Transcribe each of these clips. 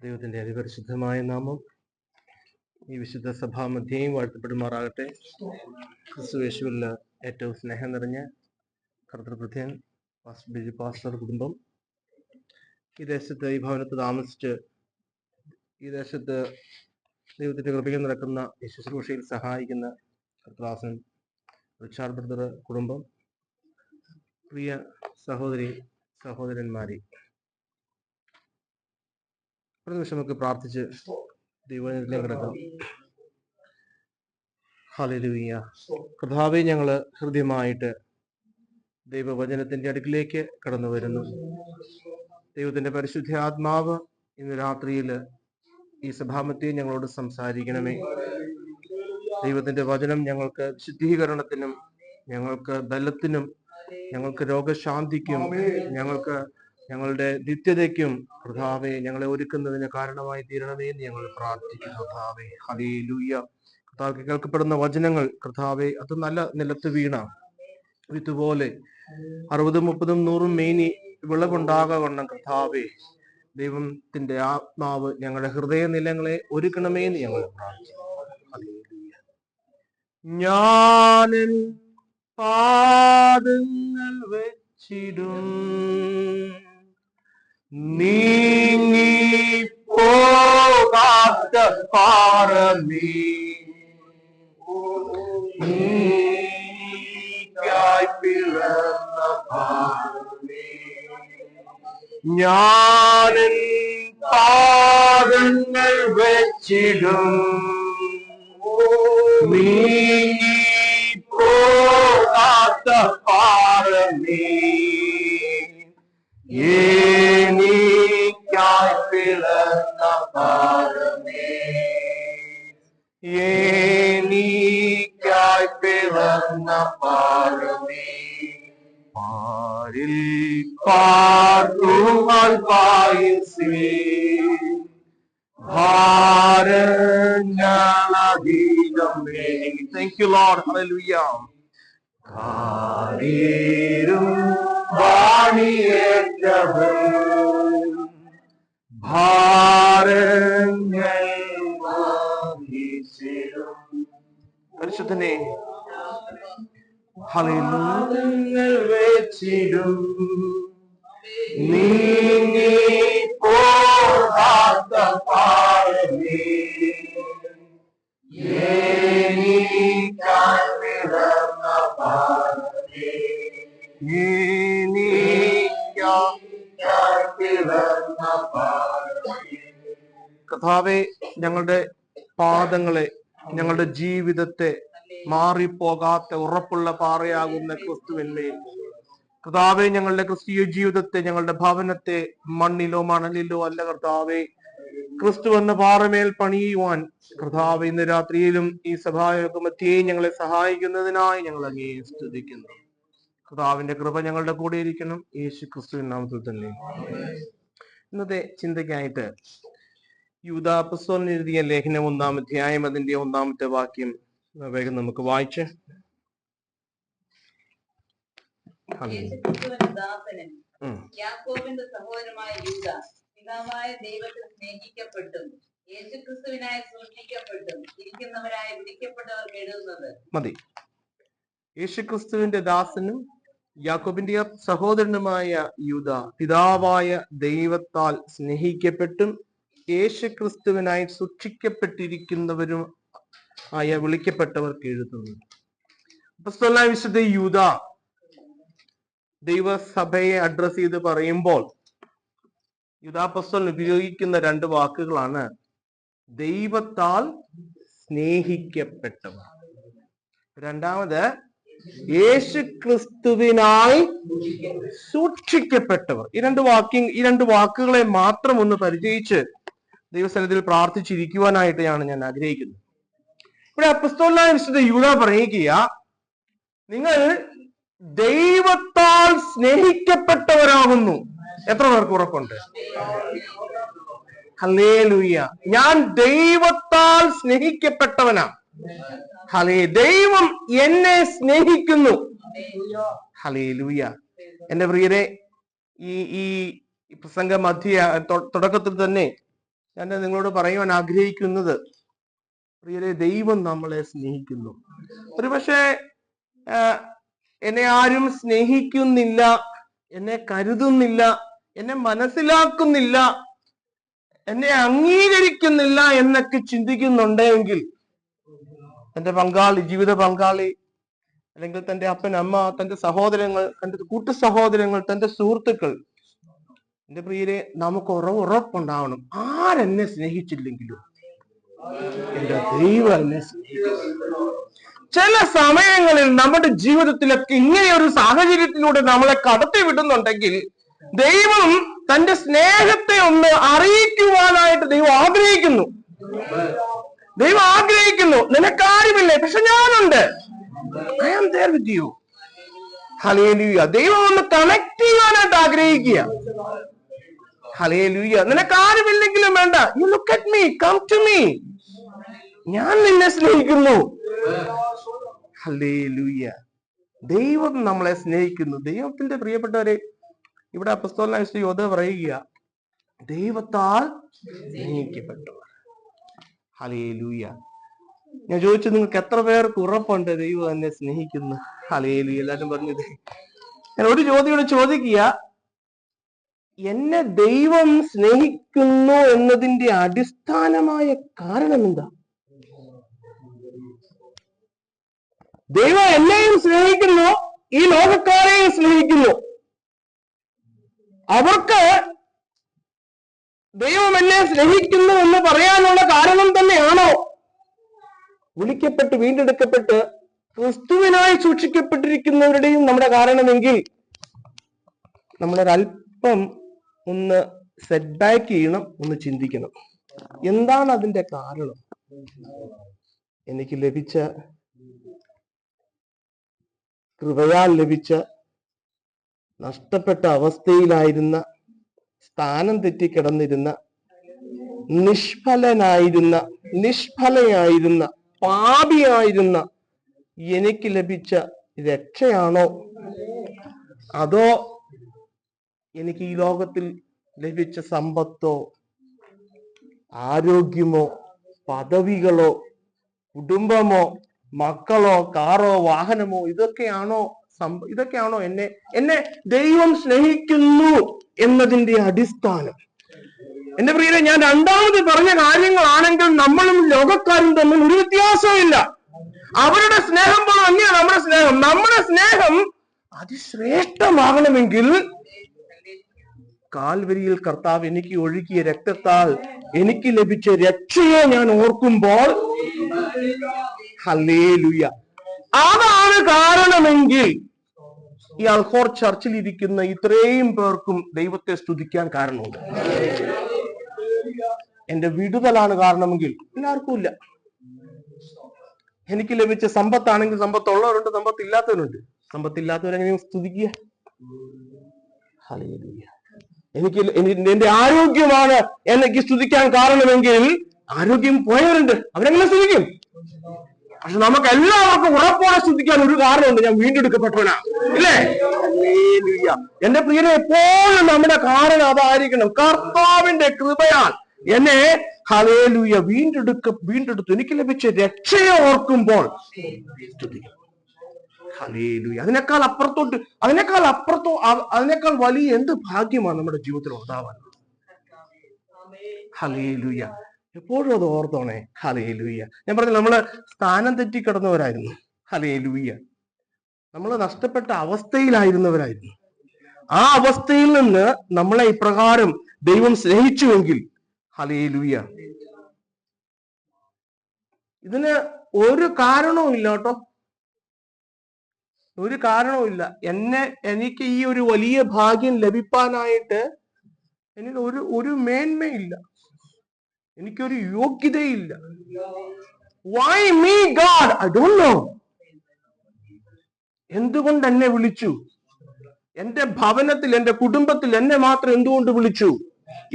ദൈവത്തിന്റെ അതിപരിശുദ്ധമായ നാമം ഈ വിശുദ്ധ സഭാമധ്യേയും വാഴ്ത്തപ്പെടുമാറാകട്ടെ. ക്രിസ്തുയേശുവിൽ ഏറ്റവും സ്നേഹം നിറഞ്ഞ കർത്തൃപ്രത്യൻ ബിജു പാസ്റ്റർ കുടുംബം, ഈ ദേശത്ത് ഈ ഭവനത്ത് താമസിച്ച് ഈ ദേശത്ത് ദൈവത്തിന്റെ കൃപയിൽ നടക്കുന്ന ഈ ശുശ്രൂഷയിൽ സഹായിക്കുന്ന കർത്തദാസൻ റിച്ചാർഡ് ബ്രദർ കുടുംബം, പ്രിയ സഹോദരന്മാരെ, ഒരു നിമിഷം നമുക്ക് പ്രാർത്ഥിച്ച് ദൈവത്തിലേക്ക് കിടക്കാം. ഹല്ലേലൂയ. കർത്താവേ, ഞങ്ങള് ഹൃദ്യമായിട്ട് ദൈവവചനത്തിന്റെ അടുക്കിലേക്ക് കടന്നു വരുന്നു. ദൈവത്തിന്റെ പരിശുദ്ധ ആത്മാവ് ഇന്ന് രാത്രിയിൽ ഈ സഭാമത്തെ ഞങ്ങളോട് സംസാരിക്കണമേ. ദൈവത്തിന്റെ വചനം ഞങ്ങൾക്ക് വിശുദ്ധീകരണത്തിനും ഞങ്ങൾക്ക് ബലത്തിനും ഞങ്ങൾക്ക് രോഗശാന്തിക്കും ഞങ്ങളുടെ നിത്യതയ്ക്കും കർത്താവേ ഞങ്ങളെ ഒരുക്കുന്നതിന് കാരണമായി തീരണമേ എന്ന് ഞങ്ങൾ പ്രാർത്ഥിക്കുന്നു. കർത്താവേ, ഹല്ലേലൂയ. കർത്താവ് കേൾക്കപ്പെടുന്ന വചനങ്ങൾ കർത്താവേ അത് നല്ല നിലത്ത് വീണ വിത്തുപോലെ 60, 30, 100 മേനി വിളവുണ്ടാകവണ്ണം കർത്താവേ ദൈവത്തിന്റെ ആത്മാവ് ഞങ്ങളുടെ ഹൃദയ നിലങ്ങളെ ഒരുക്കണമേ എന്ന് ഞങ്ങൾ പ്രാർത്ഥിക്കുന്നു. ഞാനൻ പാദങ്ങൾ വെച്ചിടും നീങ്ങി പോകാത്ത പാറമേ, പിളർന്ന പാറമേ, ഞാനൻ പാദങ്ങൾ വെച്ചിടും നീങ്ങി പോകാത്ത പാറമേ, എനിക്കായി പിളർന്ന പാറമേ, എനിക്കായി പിളർന്ന പാറമേ, പാരിൽ പാർക്കുവാൻ പായസേ, ഭാരങ്ങളധികമേ. Thank you, Lord. Hallelujah. കാരീരും വാണിയേറ്റവൻ ഭാരങ്ങൾ വഹിച്ചിടും. പരിശുദ്ധനെ ഹല്ലേലൂയ വെച്ചിടും നീങ്ങി പോകാത്ത പാറമേ, എനിക്കായി പിളർന്ന പാറമേ, എനിക്കായി പിളർന്ന പാറമേ. കർത്താവേ, ഞങ്ങളുടെ പാദങ്ങളെ, ഞങ്ങളുടെ ജീവിതത്തെ മാറിപ്പോകാത്ത ഉറപ്പുള്ള പാറയാകുന്ന ക്രിസ്തുവിന്മേൽ കർത്താവെ, ഞങ്ങളുടെ ക്രിസ്തീയ ജീവിതത്തെ, ഞങ്ങളുടെ ഭവനത്തെ മണ്ണിലോ മണലിലോ അല്ല കർത്താവെ, ക്രിസ്തു എന്ന പാറമേൽ പണിയുവാൻ കർത്താവ് ഇന്ന് രാത്രിയിലും ഈ സഭായോഗമധ്യേ ഞങ്ങളെ സഹായിക്കുന്നതിനായി ഞങ്ങൾ അങ്ങേ സ്തുതിക്കുന്നു. കർത്താവിന്റെ കൃപ ഞങ്ങളുടെ കൂടെ ഇരിക്കണം. യേശു ക്രിസ്തുവിൻ നാമത്തിൽ തന്നെ. ഇന്നത്തെ ചിന്തയ്ക്കായിട്ട് യൂദാ അപ്പോസ്തലൻ എഴുതിയ ലേഖനം 1-ാം അധ്യായം അതിന്റെ 1-ാമത്തെ വാക്യം വേഗം നമുക്ക് വായിച്ച് യാക്കോബിന്റെ സഹോദരമായ യൂദാ, പിതാവായ ദൈവത്തിൽ സ്നേഹിക്കപ്പെട്ടും യേശുക്രിസ്തുവിനായി സൂക്ഷിക്കപ്പെട്ടും ഇരിക്കുന്നവരായ വിളിക്കപ്പെട്ടവർക്ക് എഴുതുന്നത്. മതി. യേശുക്രിസ്തുവിന്റെ ദാസനും യാക്കോബിന്റെ സഹോദരനുമായ യൂദാ, പിതാവായ ദൈവത്താൽ സ്നേഹിക്കപ്പെട്ടും യേശുക്രിസ്തുവിനായി സൂക്ഷിക്കപ്പെട്ടിരിക്കുന്നവരും ആയ വിളിക്കപ്പെട്ടവർക്ക് എഴുതുന്നു. അപ്പോസ്തലനായ വിശുദ്ധ യൂദാ ദൈവസഭയെ അഡ്രസ് ചെയ്ത് പറയുമ്പോൾ യൂദാ അപ്പോസ്തലൻ ഉപയോഗിക്കുന്ന 2 വാക്കുകളാണ് ദൈവത്താൽ സ്നേഹിക്കപ്പെട്ടവർ, രണ്ടാമത് യേശുക്രിസ്തുവിനായി സൂക്ഷിക്കപ്പെട്ടവർ. ഈ രണ്ട് വാക്കുകളെ മാത്രം ഒന്ന് പരിചയിച്ച് ദൈവസന്നിധിയിൽ പ്രാർത്ഥിച്ചിരിക്കുവാനായിട്ടാണ് ഞാൻ ആഗ്രഹിക്കുന്നത്. ഇവിടെ അപ്പോസ്തലനായ വിശുദ്ധ യൂദാ പറയുക, നിങ്ങൾ ദൈവത്താൽ സ്നേഹിക്കപ്പെട്ടവരാകുന്നു. എത്ര പേർക്ക് ഉറപ്പുണ്ട്? ഹല്ലേലൂയ. ഞാൻ ദൈവത്താൽ സ്നേഹിക്കപ്പെട്ടവനാ. ദൈവം എന്നെ സ്നേഹിക്കുന്നു. ഹല്ലേലൂയ. എന്റെ പ്രിയരെ, ഈ പ്രസംഗ മധ്യ തുടക്കത്തിൽ തന്നെ ഞാൻ നിങ്ങളോട് പറയുവാൻ ആഗ്രഹിക്കുന്നത്, പ്രിയരെ, ദൈവം നമ്മളെ സ്നേഹിക്കുന്നു. ഒരുപക്ഷെ എന്നെ ആരും സ്നേഹിക്കുന്നില്ല, എന്നെ കരുതുന്നില്ല, എന്നെ മനസ്സിലാക്കുന്നില്ല, എന്നെ അംഗീകരിക്കുന്നില്ല എന്നൊക്കെ ചിന്തിക്കുന്നുണ്ടെങ്കിൽ തന്റെ പങ്കാളി, ജീവിത പങ്കാളി, അല്ലെങ്കിൽ തന്റെ അപ്പൻ, അമ്മ, തന്റെ സഹോദരങ്ങൾ, തന്റെ കൂട്ടു സഹോദരങ്ങൾ, തന്റെ സുഹൃത്തുക്കൾ, എന്റെ പ്രിയരെ, നമുക്ക് ഉറപ്പുണ്ടാവണം, ആരെന്നെ സ്നേഹിച്ചില്ലെങ്കിലും എന്റെ ദൈവം എന്നെ സ്നേഹിക്കുന്നു. ചില സമയങ്ങളിൽ നമ്മുടെ ജീവിതത്തിലൊക്കെ ഇങ്ങനെ ഒരു സാഹചര്യത്തിലൂടെ നമ്മളെ കടത്തി വിടുന്നുണ്ടെങ്കിൽ ദൈവം തന്റെ സ്നേഹത്തെ ഒന്ന് അറിയിക്കുവാനായിട്ട് ദൈവം ആഗ്രഹിക്കുന്നു. നിനക്കാരുമില്ലേ, പക്ഷെ ഞാനുണ്ട്. I am there with you. Hallelujah. ദൈവം ഒന്ന് കണക്ട് ചെയ്യാനായിട്ട് ആഗ്രഹിക്കുക. ഹല്ലേലൂയ. നിനക്കാരുമില്ലെങ്കിലും വേണ്ട, you look at me, come to me, ഞാൻ നിന്നെ സ്നേഹിക്കുന്നു. ഹല്ലേലൂയ. ദൈവം നമ്മളെ സ്നേഹിക്കുന്നു. ദൈവത്തിന്റെ പ്രിയപ്പെട്ടവരെ, ഇവിടെ അപ്പോസ്തലനായ യോഹന്നാൻ പറയുക, ദൈവത്താൽ സ്നേഹിക്കപ്പെട്ടവർ. ഹല്ലേലൂയ. ഞാൻ ചോദിച്ചു, നിങ്ങൾക്ക് എത്ര പേർക്ക് ഉറപ്പുണ്ട് ദൈവം എന്നെ സ്നേഹിക്കുന്നു? ഹല്ലേലൂയ. എല്ലാവരും പറഞ്ഞത്. ഞാൻ ഒരു ചോദ്യം ചോദിക്കുക, എന്നെ ദൈവം സ്നേഹിക്കുന്നു എന്നതിന്റെ അടിസ്ഥാനമായ കാരണം എന്താ? ദൈവം എന്നെയും സ്നേഹിക്കുന്നു, ഈ ലോകക്കാരെയും സ്നേഹിക്കുന്നു. അവർക്ക് ദൈവം എന്നെ സ്നേഹിക്കുന്നു എന്ന് പറയാനുള്ള കാരണം തന്നെയാണോ വിളിക്കപ്പെട്ട് വീണ്ടെടുക്കപ്പെട്ട് ക്രിസ്തുവിനായി സൂക്ഷിക്കപ്പെട്ടിരിക്കുന്നവരുടെയും നമ്മുടെ കാരണമെങ്കിൽ നമ്മളൊരല്പം ഒന്ന് സെറ്റ് ബാക്ക് ചെയ്യണം, ഒന്ന് ചിന്തിക്കണം. എന്താണ് അതിന്റെ കാരണം? എനിക്ക് ലഭിച്ച കൃപയാൽ ലഭിച്ച, നഷ്ടപ്പെട്ട അവസ്ഥയിലായിരുന്ന, സ്ഥാനം തെറ്റിക്കിടന്നിരുന്ന, നിഷ്ഫലയായിരുന്ന, പാപിയായിരുന്ന എനിക്ക് ലഭിച്ച രക്ഷയാണോ, അതോ എനിക്ക് ഈ ലോകത്തിൽ ലഭിച്ച സമ്പത്തോ, ആരോഗ്യമോ, പദവികളോ, കുടുംബമോ, മക്കളോ, കാറോ, വാഹനമോ, ഇതൊക്കെയാണോ എന്നെ ദൈവം സ്നേഹിക്കുന്നു എന്നതിന്റെ അടിസ്ഥാനം? എന്റെ പ്രിയരെ, ഞാൻ രണ്ടാമത് പറഞ്ഞ കാര്യങ്ങളാണെങ്കിൽ നമ്മളും ലോകക്കാരും തമ്മിൽ ഒരു വ്യത്യാസമില്ല. അവരുടെ സ്നേഹം പോലെ തന്നെയാണ് നമ്മുടെ സ്നേഹം. നമ്മുടെ സ്നേഹം അതിശ്രേഷ്ഠമാകണമെങ്കിൽ കാൽവരിയിൽ കർത്താവ് എനിക്ക് ഒഴുകിയ രക്തത്താൽ എനിക്ക് ലഭിച്ച രക്ഷയെ ഞാൻ ഓർക്കുമ്പോൾ, ഹല്ലേലൂയ, അതാണ് കാരണമെങ്കിൽ ഈ അൽഹോർ ചർച്ചിൽ ഇരിക്കുന്ന ഇത്രയും പേർക്കും ദൈവത്തെ സ്തുതിക്കാൻ കാരണമുണ്ട്. എന്റെ വിടുതലാണ് കാരണമെങ്കിൽ എല്ലാവർക്കും ഇല്ല. എനിക്ക് ലഭിച്ച സമ്പത്താണെങ്കിൽ സമ്പത്തുള്ളവരുണ്ട്, സമ്പത്തില്ലാത്തവരുണ്ട്. സമ്പത്തില്ലാത്തവരെങ്ങനെയും സ്തുതിക്കുക. ഹല്ലേലൂയ. എന്റെ ആരോഗ്യമാണ് എനിക്ക് സ്തുതിക്കാൻ കാരണമെങ്കിൽ ആരോഗ്യം പോയവരുണ്ട്, അവരെങ്ങനെ സ്തുതിക്കും? പക്ഷെ നമുക്ക് എല്ലാവർക്കും ഉറപ്പോടെ സ്തുതിക്കാൻ ഒരു കാരണമുണ്ട്, ഞാൻ വീണ്ടെടുക്കപ്പെട്ടവനാണ്, ഇല്ലേ? എന്റെ പ്രിയനെ, എപ്പോഴും നമ്മുടെ കാരണം അതായിരിക്കണം. കർത്താവിന്റെ കൃപയാൽ എന്നെ, ഹല്ലേലൂയ, വീണ്ടെടുത്തു, എനിക്ക് ലഭിച്ച രക്ഷയെ ഓർക്കുമ്പോൾ സ്തുതിക്കും. ഹല്ലേലൂയ. അതിനേക്കാൾ വലിയ എന്ത് ഭാഗ്യമാണ് നമ്മുടെ ജീവിതത്തിൽ ഉണ്ടാവാൻ. ഹല്ലേലൂയ. എപ്പോഴും അത് ഓർത്തോണേ. ഹല്ലേലൂയ. ഞാൻ പറഞ്ഞു, നമ്മള് സ്ഥാനം തെറ്റിക്കിടന്നവരായിരുന്നു. ഹല്ലേലൂയ. നമ്മൾ നഷ്ടപ്പെട്ട അവസ്ഥയിലായിരുന്നവരായിരുന്നു. ആ അവസ്ഥയിൽ നിന്ന് നമ്മളെ ഇപ്രകാരം ദൈവം സ്നേഹിച്ചുവെങ്കിൽ, ഹല്ലേലൂയ, ഇതിന് ഒരു കാരണവും ഇല്ല കേട്ടോ, ഒരു കാരണവുമില്ല. എനിക്ക് ഈ ഒരു വലിയ ഭാഗ്യം ലഭിക്കാനായിട്ട് എന്നിൽ ഒരു മേന്മയില്ല, എനിക്കൊരു യോഗ്യതയില്ല. Why me, God? I don't know. എന്തുകൊണ്ട് എന്നെ വിളിച്ചു? എന്റെ ഭവനത്തിൽ, എന്റെ കുടുംബത്തിൽ എന്നെ മാത്രം എന്തുകൊണ്ട് വിളിച്ചു?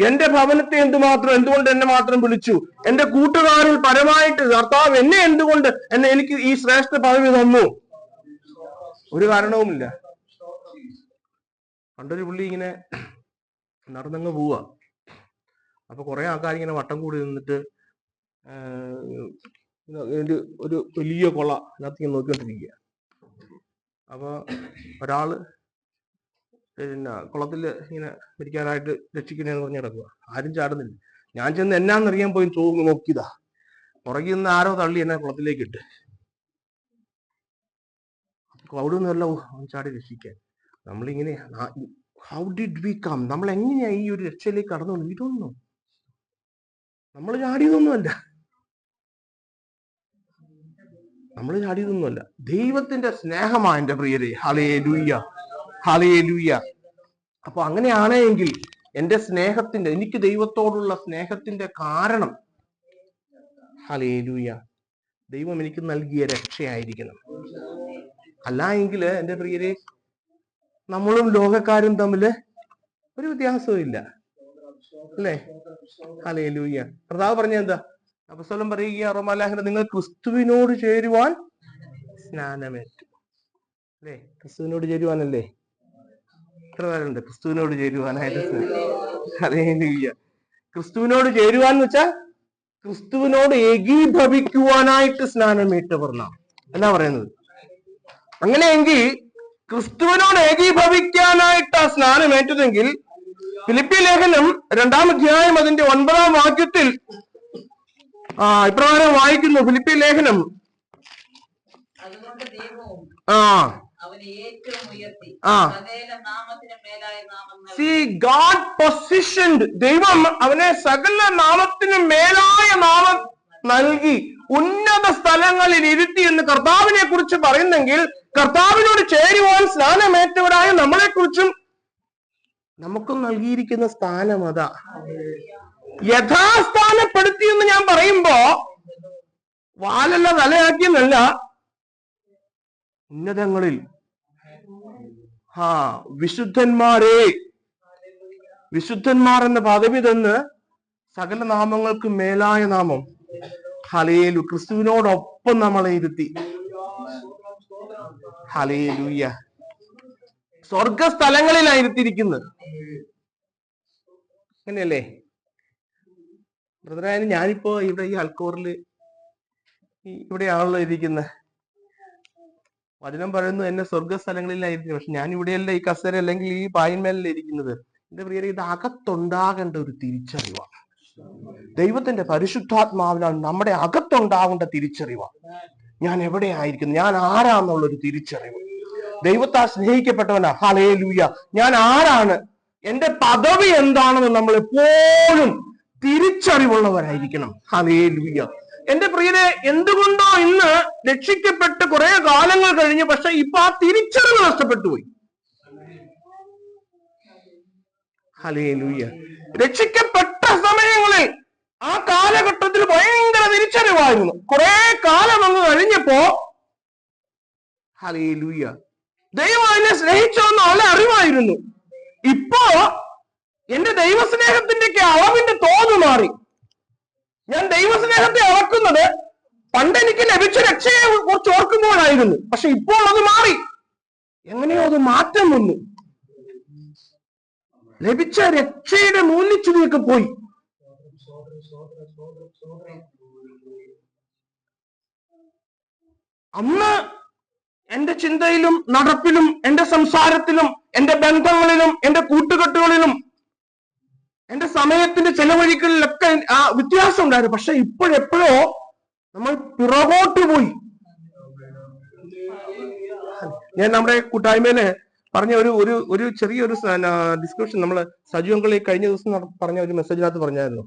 എന്റെ ഭവനത്തെ എന്തുകൊണ്ട് എന്നെ മാത്രം വിളിച്ചു? എന്റെ കൂട്ടുകാരിൽ പരമായിട്ട് കർത്താവ് എന്നെ എന്തുകൊണ്ട് എനിക്ക് ഈ ശ്രേഷ്ഠ പദവി തന്നു? ഒരു കാരണവുമില്ല. പണ്ടൊരു പുള്ളി ഇങ്ങനെ നടന്നങ്ങ് പോവാ. അപ്പൊ കുറെ ആൾക്കാർ ഇങ്ങനെ വട്ടം കൂടി നിന്നിട്ട് ഒരു വലിയ കൊള അതിനകത്ത് ഇങ്ങനെ നോക്കിക്കൊണ്ടിരിക്കുക. അപ്പൊ ഒരാള് പിന്നെ കുളത്തില് ഇങ്ങനെ മരിക്കാനായിട്ട് രക്ഷിക്കണേന്ന് പറഞ്ഞ് കിടക്കുക. ആരും ചാടുന്നില്ല. ഞാൻ ചെന്ന് എന്നാന്നറിയാൻ പോയി നോക്കിയതാ. പുറകിൽ നിന്ന് ആരോ തള്ളി എന്നെ കുളത്തിലേക്ക് ഇട്ട്. അവിടെ നിന്നല്ല അവൻ ചാടി രക്ഷിക്കാൻ. നമ്മളിങ്ങനെ ഹൗ ഡിഡ് വി കം, നമ്മൾ എങ്ങനെയാ ഈ ഒരു രക്ഷയിലേക്ക് കടന്നു? ഇതൊന്നും നമ്മൾ ചാടിയതൊന്നുമല്ല, ദൈവത്തിന്റെ സ്നേഹമാണ് എന്റെ പ്രിയരെ. Hallelujah, hallelujah. അപ്പൊ അങ്ങനെയാണെങ്കിൽ എന്റെ സ്നേഹത്തിന്റെ, എനിക്ക് ദൈവത്തോടുള്ള സ്നേഹത്തിന്റെ കാരണം, ഹല്ലേലൂയ, ദൈവം എനിക്ക് നൽകിയ രക്ഷയായിരിക്കണം. അല്ല എങ്കിൽ എന്റെ പ്രിയരെ, നമ്മളും ലോകക്കാരും തമ്മില് ഒരു വ്യത്യാസവും ഇല്ല, അല്ലേ? ഹല്ലേലൂയ. കർത്താവ് പറഞ്ഞ എന്താ? അപ്പോസ്തലൻ പറയുക റോമാലേഖനം, നിങ്ങൾ ക്രിസ്തുവിനോട് ചേരുവാൻ സ്നാനമേറ്റു. അല്ലേ? ക്രിസ്തുവിനോട് ചേരുവാനല്ലേ? എത്ര പേരുണ്ട് ക്രിസ്തുവിനോട് ചേരുവാനായിട്ട്? ഹല്ലേലൂയ. ക്രിസ്തുവിനോട് ചേരുവാൻ എന്ന് വെച്ചാൽ ക്രിസ്തുവിനോട് ഏകീഭവിക്കുവാനായിട്ട് സ്നാനമേറ്റവർ നാം എന്നാ പറയുന്നത്. അങ്ങനെയെങ്കിൽ ക്രിസ്തുവിനോട് ഏകീഭവിക്കാനായിട്ട് ആ സ്നാനമേറ്റതെങ്കിൽ ഫിലിപ്പി ലേഖനം 2-ാം അധ്യായം അതിന്റെ 9-ാം വാക്യത്തിൽ ഇപ്രകാരം വായിക്കുന്നു. ഫിലിപ്പി ലേഖനം God positioned, ദൈവം അവനെ സകല നാമത്തിനും മേലായ നാമം നൽകി ഉന്നത സ്ഥലങ്ങളിൽ ഇരുത്തി എന്ന് കർത്താവിനെ കുറിച്ച് പറയുന്നെങ്കിൽ, കർത്താവിനോട് ചേരുവാൻ സ്നാനമേറ്റവരായ നമ്മളെ കുറിച്ചും നമുക്കും നൽകിയിരിക്കുന്ന സ്ഥാനം അതാ. യഥാസ്ഥാനപ്പെടുത്തി എന്ന് ഞാൻ പറയുമ്പോ വാലല്ല തലയാക്കിയെന്നല്ല, ഉന്നതങ്ങളിൽ വിശുദ്ധന്മാർ എന്ന പദവി തന്ന് സകല നാമങ്ങൾക്ക് മേലായ നാമം, ഹല്ലേലൂയ, ക്രിസ്തുവിനോടൊപ്പം നമ്മളെ ഇരുത്തി. ഹല്ലേലൂയ. സ്വർഗസ്ഥലങ്ങളിലായിരുത്തിയിരിക്കുന്നത്. അങ്ങനെയല്ലേ ബ്രദറായാലും? ഞാനിപ്പോ ഇവിടെ ഈ അൽക്കോറിൽ ഇവിടെയാണല്ലോ ഇരിക്കുന്നത്. വചനം പറയുന്നത് എന്നെ സ്വർഗസ്ഥലങ്ങളിലായിരിക്കും. പക്ഷെ ഞാൻ ഇവിടെയല്ല ഈ കസേര അല്ലെങ്കിൽ ഈ പായിന്മേലല്ല ഇരിക്കുന്നത്. എന്റെ പ്രിയരെ, ഇത് അകത്തുണ്ടാകേണ്ട ഒരു തിരിച്ചറിവാണ്. ദൈവത്തിന്റെ പരിശുദ്ധാത്മാവിനാൽ നമ്മുടെ അകത്തുണ്ടാകേണ്ട തിരിച്ചറിവാണ്. ഞാൻ എവിടെ ആയിരിക്കുന്നു, ഞാൻ ആരാന്നുള്ളൊരു തിരിച്ചറിവ്. ദൈവത്താൽ സ്നേഹിക്കപ്പെട്ടവനാ. ഹല്ലേലൂയ. ഞാൻ ആരാണ്, എന്റെ പദവി എന്താണെന്ന് നമ്മൾ എപ്പോഴും തിരിച്ചറിവുള്ളവരായിരിക്കണം. ഹല്ലേലൂയ. എന്റെ പ്രിയരെ, എന്തുകൊണ്ടോ ഇന്ന് രക്ഷിക്കപ്പെട്ട് കുറെ കാലങ്ങൾ കഴിഞ്ഞ് പക്ഷെ ഇപ്പൊ ആ തിരിച്ചറിവ് നഷ്ടപ്പെട്ടു പോയി. ഹല്ലേലൂയ. രക്ഷിക്കപ്പെട്ട സമയങ്ങളിൽ ആ കാലഘട്ടത്തിൽ ഭയങ്കര തിരിച്ചറിവായിരുന്നു. കുറെ കാലം വന്ന് കഴിഞ്ഞപ്പോ ഹല്ലേലൂയ, ദൈവം എന്നെ സ്നേഹിച്ചോന്ന് നല്ല അറിവായിരുന്നു. ഇപ്പോ എന്റെ ദൈവസ്നേഹത്തിന്റെ അളവിന്റെ തോത് മാറി. ഞാൻ ദൈവസ്നേഹത്തെ അളക്കുന്നത് പണ്ട് എനിക്ക് ലഭിച്ച രക്ഷയെ കുറിച്ച് ഓർക്കുമ്പോഴായിരുന്നു. പക്ഷെ ഇപ്പോൾ അത് മാറി. എങ്ങനെയോ അത് മാറ്റം വന്നു. ലഭിച്ച രക്ഷയുടെ മൂല്യച്യുതിയൊക്കെ പോയി. അന്ന് എന്റെ ചിന്തയിലും നടപ്പിലും എന്റെ സംസാരത്തിലും എന്റെ ബന്ധങ്ങളിലും എന്റെ കൂട്ടുകെട്ടുകളിലും എന്റെ സമയത്തിന്റെ ചെലവഴിക്കലിലൊക്കെ ആ വ്യത്യാസം ഉണ്ടായിരുന്നു. പക്ഷെ ഇപ്പോഴെപ്പോഴോ നമ്മൾ പിറകോട്ട് പോയി. ഞാൻ നമ്മുടെ കൂട്ടായ്മയില് പറഞ്ഞ ഒരു ചെറിയൊരു ഡിസ്കഷൻ നമ്മൾ സജു അങ്കിൾ കഴിഞ്ഞ ദിവസം പറഞ്ഞ ഒരു മെസ്സേജിനകത്ത് പറഞ്ഞായിരുന്നു.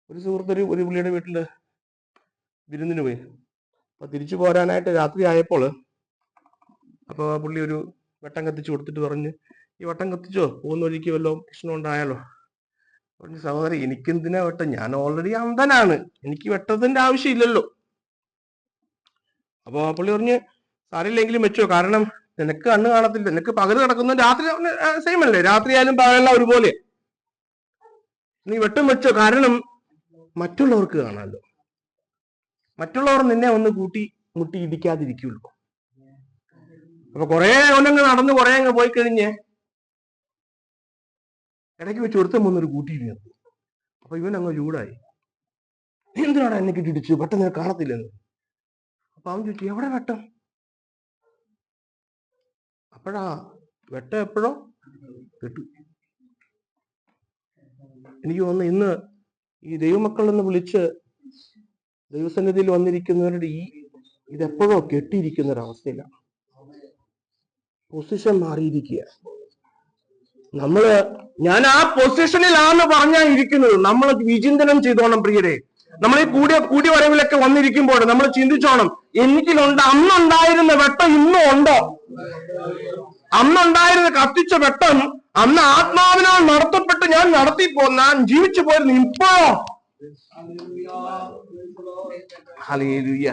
ഒരു സുഹൃത്ത് ഒരു പുള്ളിയുടെ വീട്ടില് വിരുന്നിന് പോയി. അപ്പൊ തിരിച്ചു പോരാനായിട്ട് രാത്രി ആയപ്പോൾ അപ്പൊ പുള്ളി ഒരു വെട്ടം കത്തിച്ചു കൊടുത്തിട്ട് പറഞ്ഞ്, ഈ വട്ടം കത്തിച്ചോ, പോകുന്ന വഴിക്ക് വല്ലതും പ്രശ്നം ഉണ്ടായാലോ? പറഞ്ഞു, സഹോദരി എനിക്കെന്തിനാ വെട്ടം, ഞാൻ ഓൾറെഡി അന്ധനാണ്, എനിക്ക് വെട്ടത്തിന്റെ ആവശ്യമില്ലല്ലോ. അപ്പൊ പുള്ളി പറഞ്ഞ്, സാരില്ലെങ്കിലും വെച്ചോ, കാരണം നിനക്ക് കണ്ണ് കാണത്തില്ല, നിനക്ക് പകല് കിടക്കുന്ന രാത്രി സെയിം അല്ലേ, രാത്രിയായാലും പകലെല്ലാം ഒരുപോലെ, നീ വെട്ടം വെച്ചോ, കാരണം മറ്റുള്ളവർക്ക് കാണാമല്ലോ, മറ്റുള്ളവർ നിന്നെ ഒന്ന് മുട്ടി ഇടിക്കാതിരിക്കുള്ളൂ. അപ്പൊ കുറെ ഒന്നങ്ങ് നടന്ന് കുറെ അങ്ങ് പോയി കഴിഞ്ഞ് ഇടയ്ക്ക് വെച്ച് ഒരുത്തം വന്നൊരു കൂട്ടിയിരുന്നു. അപ്പൊ ഇവൻ അങ്ങ് ചൂടായി. നീ എന്തിനാണ് എന്നെ കിട്ടിടിച്ചു, പെട്ടെന്ന് കാണത്തില്ലെന്ന്. അപ്പൊ അവൻ ചോദിച്ചു, എവിടെ വെട്ടം? അപ്പോഴാ വെട്ടം എപ്പോഴോ കിട്ടും. എനിക്ക് തോന്നുന്നു ഇന്ന് ഈ ദൈവമക്കൾ എന്ന് വിളിച്ച് ദൈവസന്നിധിയിൽ വന്നിരിക്കുന്നവരുടെ ഇതെപ്പോഴോ കെട്ടിയിരിക്കുന്ന ഒരവസ്ഥയിലാണ്. പൊസിഷൻ മാറിയിരിക്കുക. ഞാൻ ആ പൊസിഷനിലാന്ന് പറഞ്ഞാൽ ഇരിക്കുന്നത്. നമ്മൾ വിചിന്തനം ചെയ്തോണം പ്രിയരെ. നമ്മൾ ഈ കൂടിയ വരവിലൊക്കെ വന്നിരിക്കുമ്പോൾ നമ്മൾ ചിന്തിച്ചോണം, അന്നുണ്ടായിരുന്ന വെട്ടം ഇന്നും ഉണ്ടോ? അന്നുണ്ടായിരുന്ന കത്തിച്ച വെട്ടം അന്ന് ആത്മാവിനാൽ നടത്തപ്പെട്ട് ഞാൻ ജീവിച്ചു പോയിരുന്നു. ഇപ്പോഴോ? ഹല്ലേലൂയ.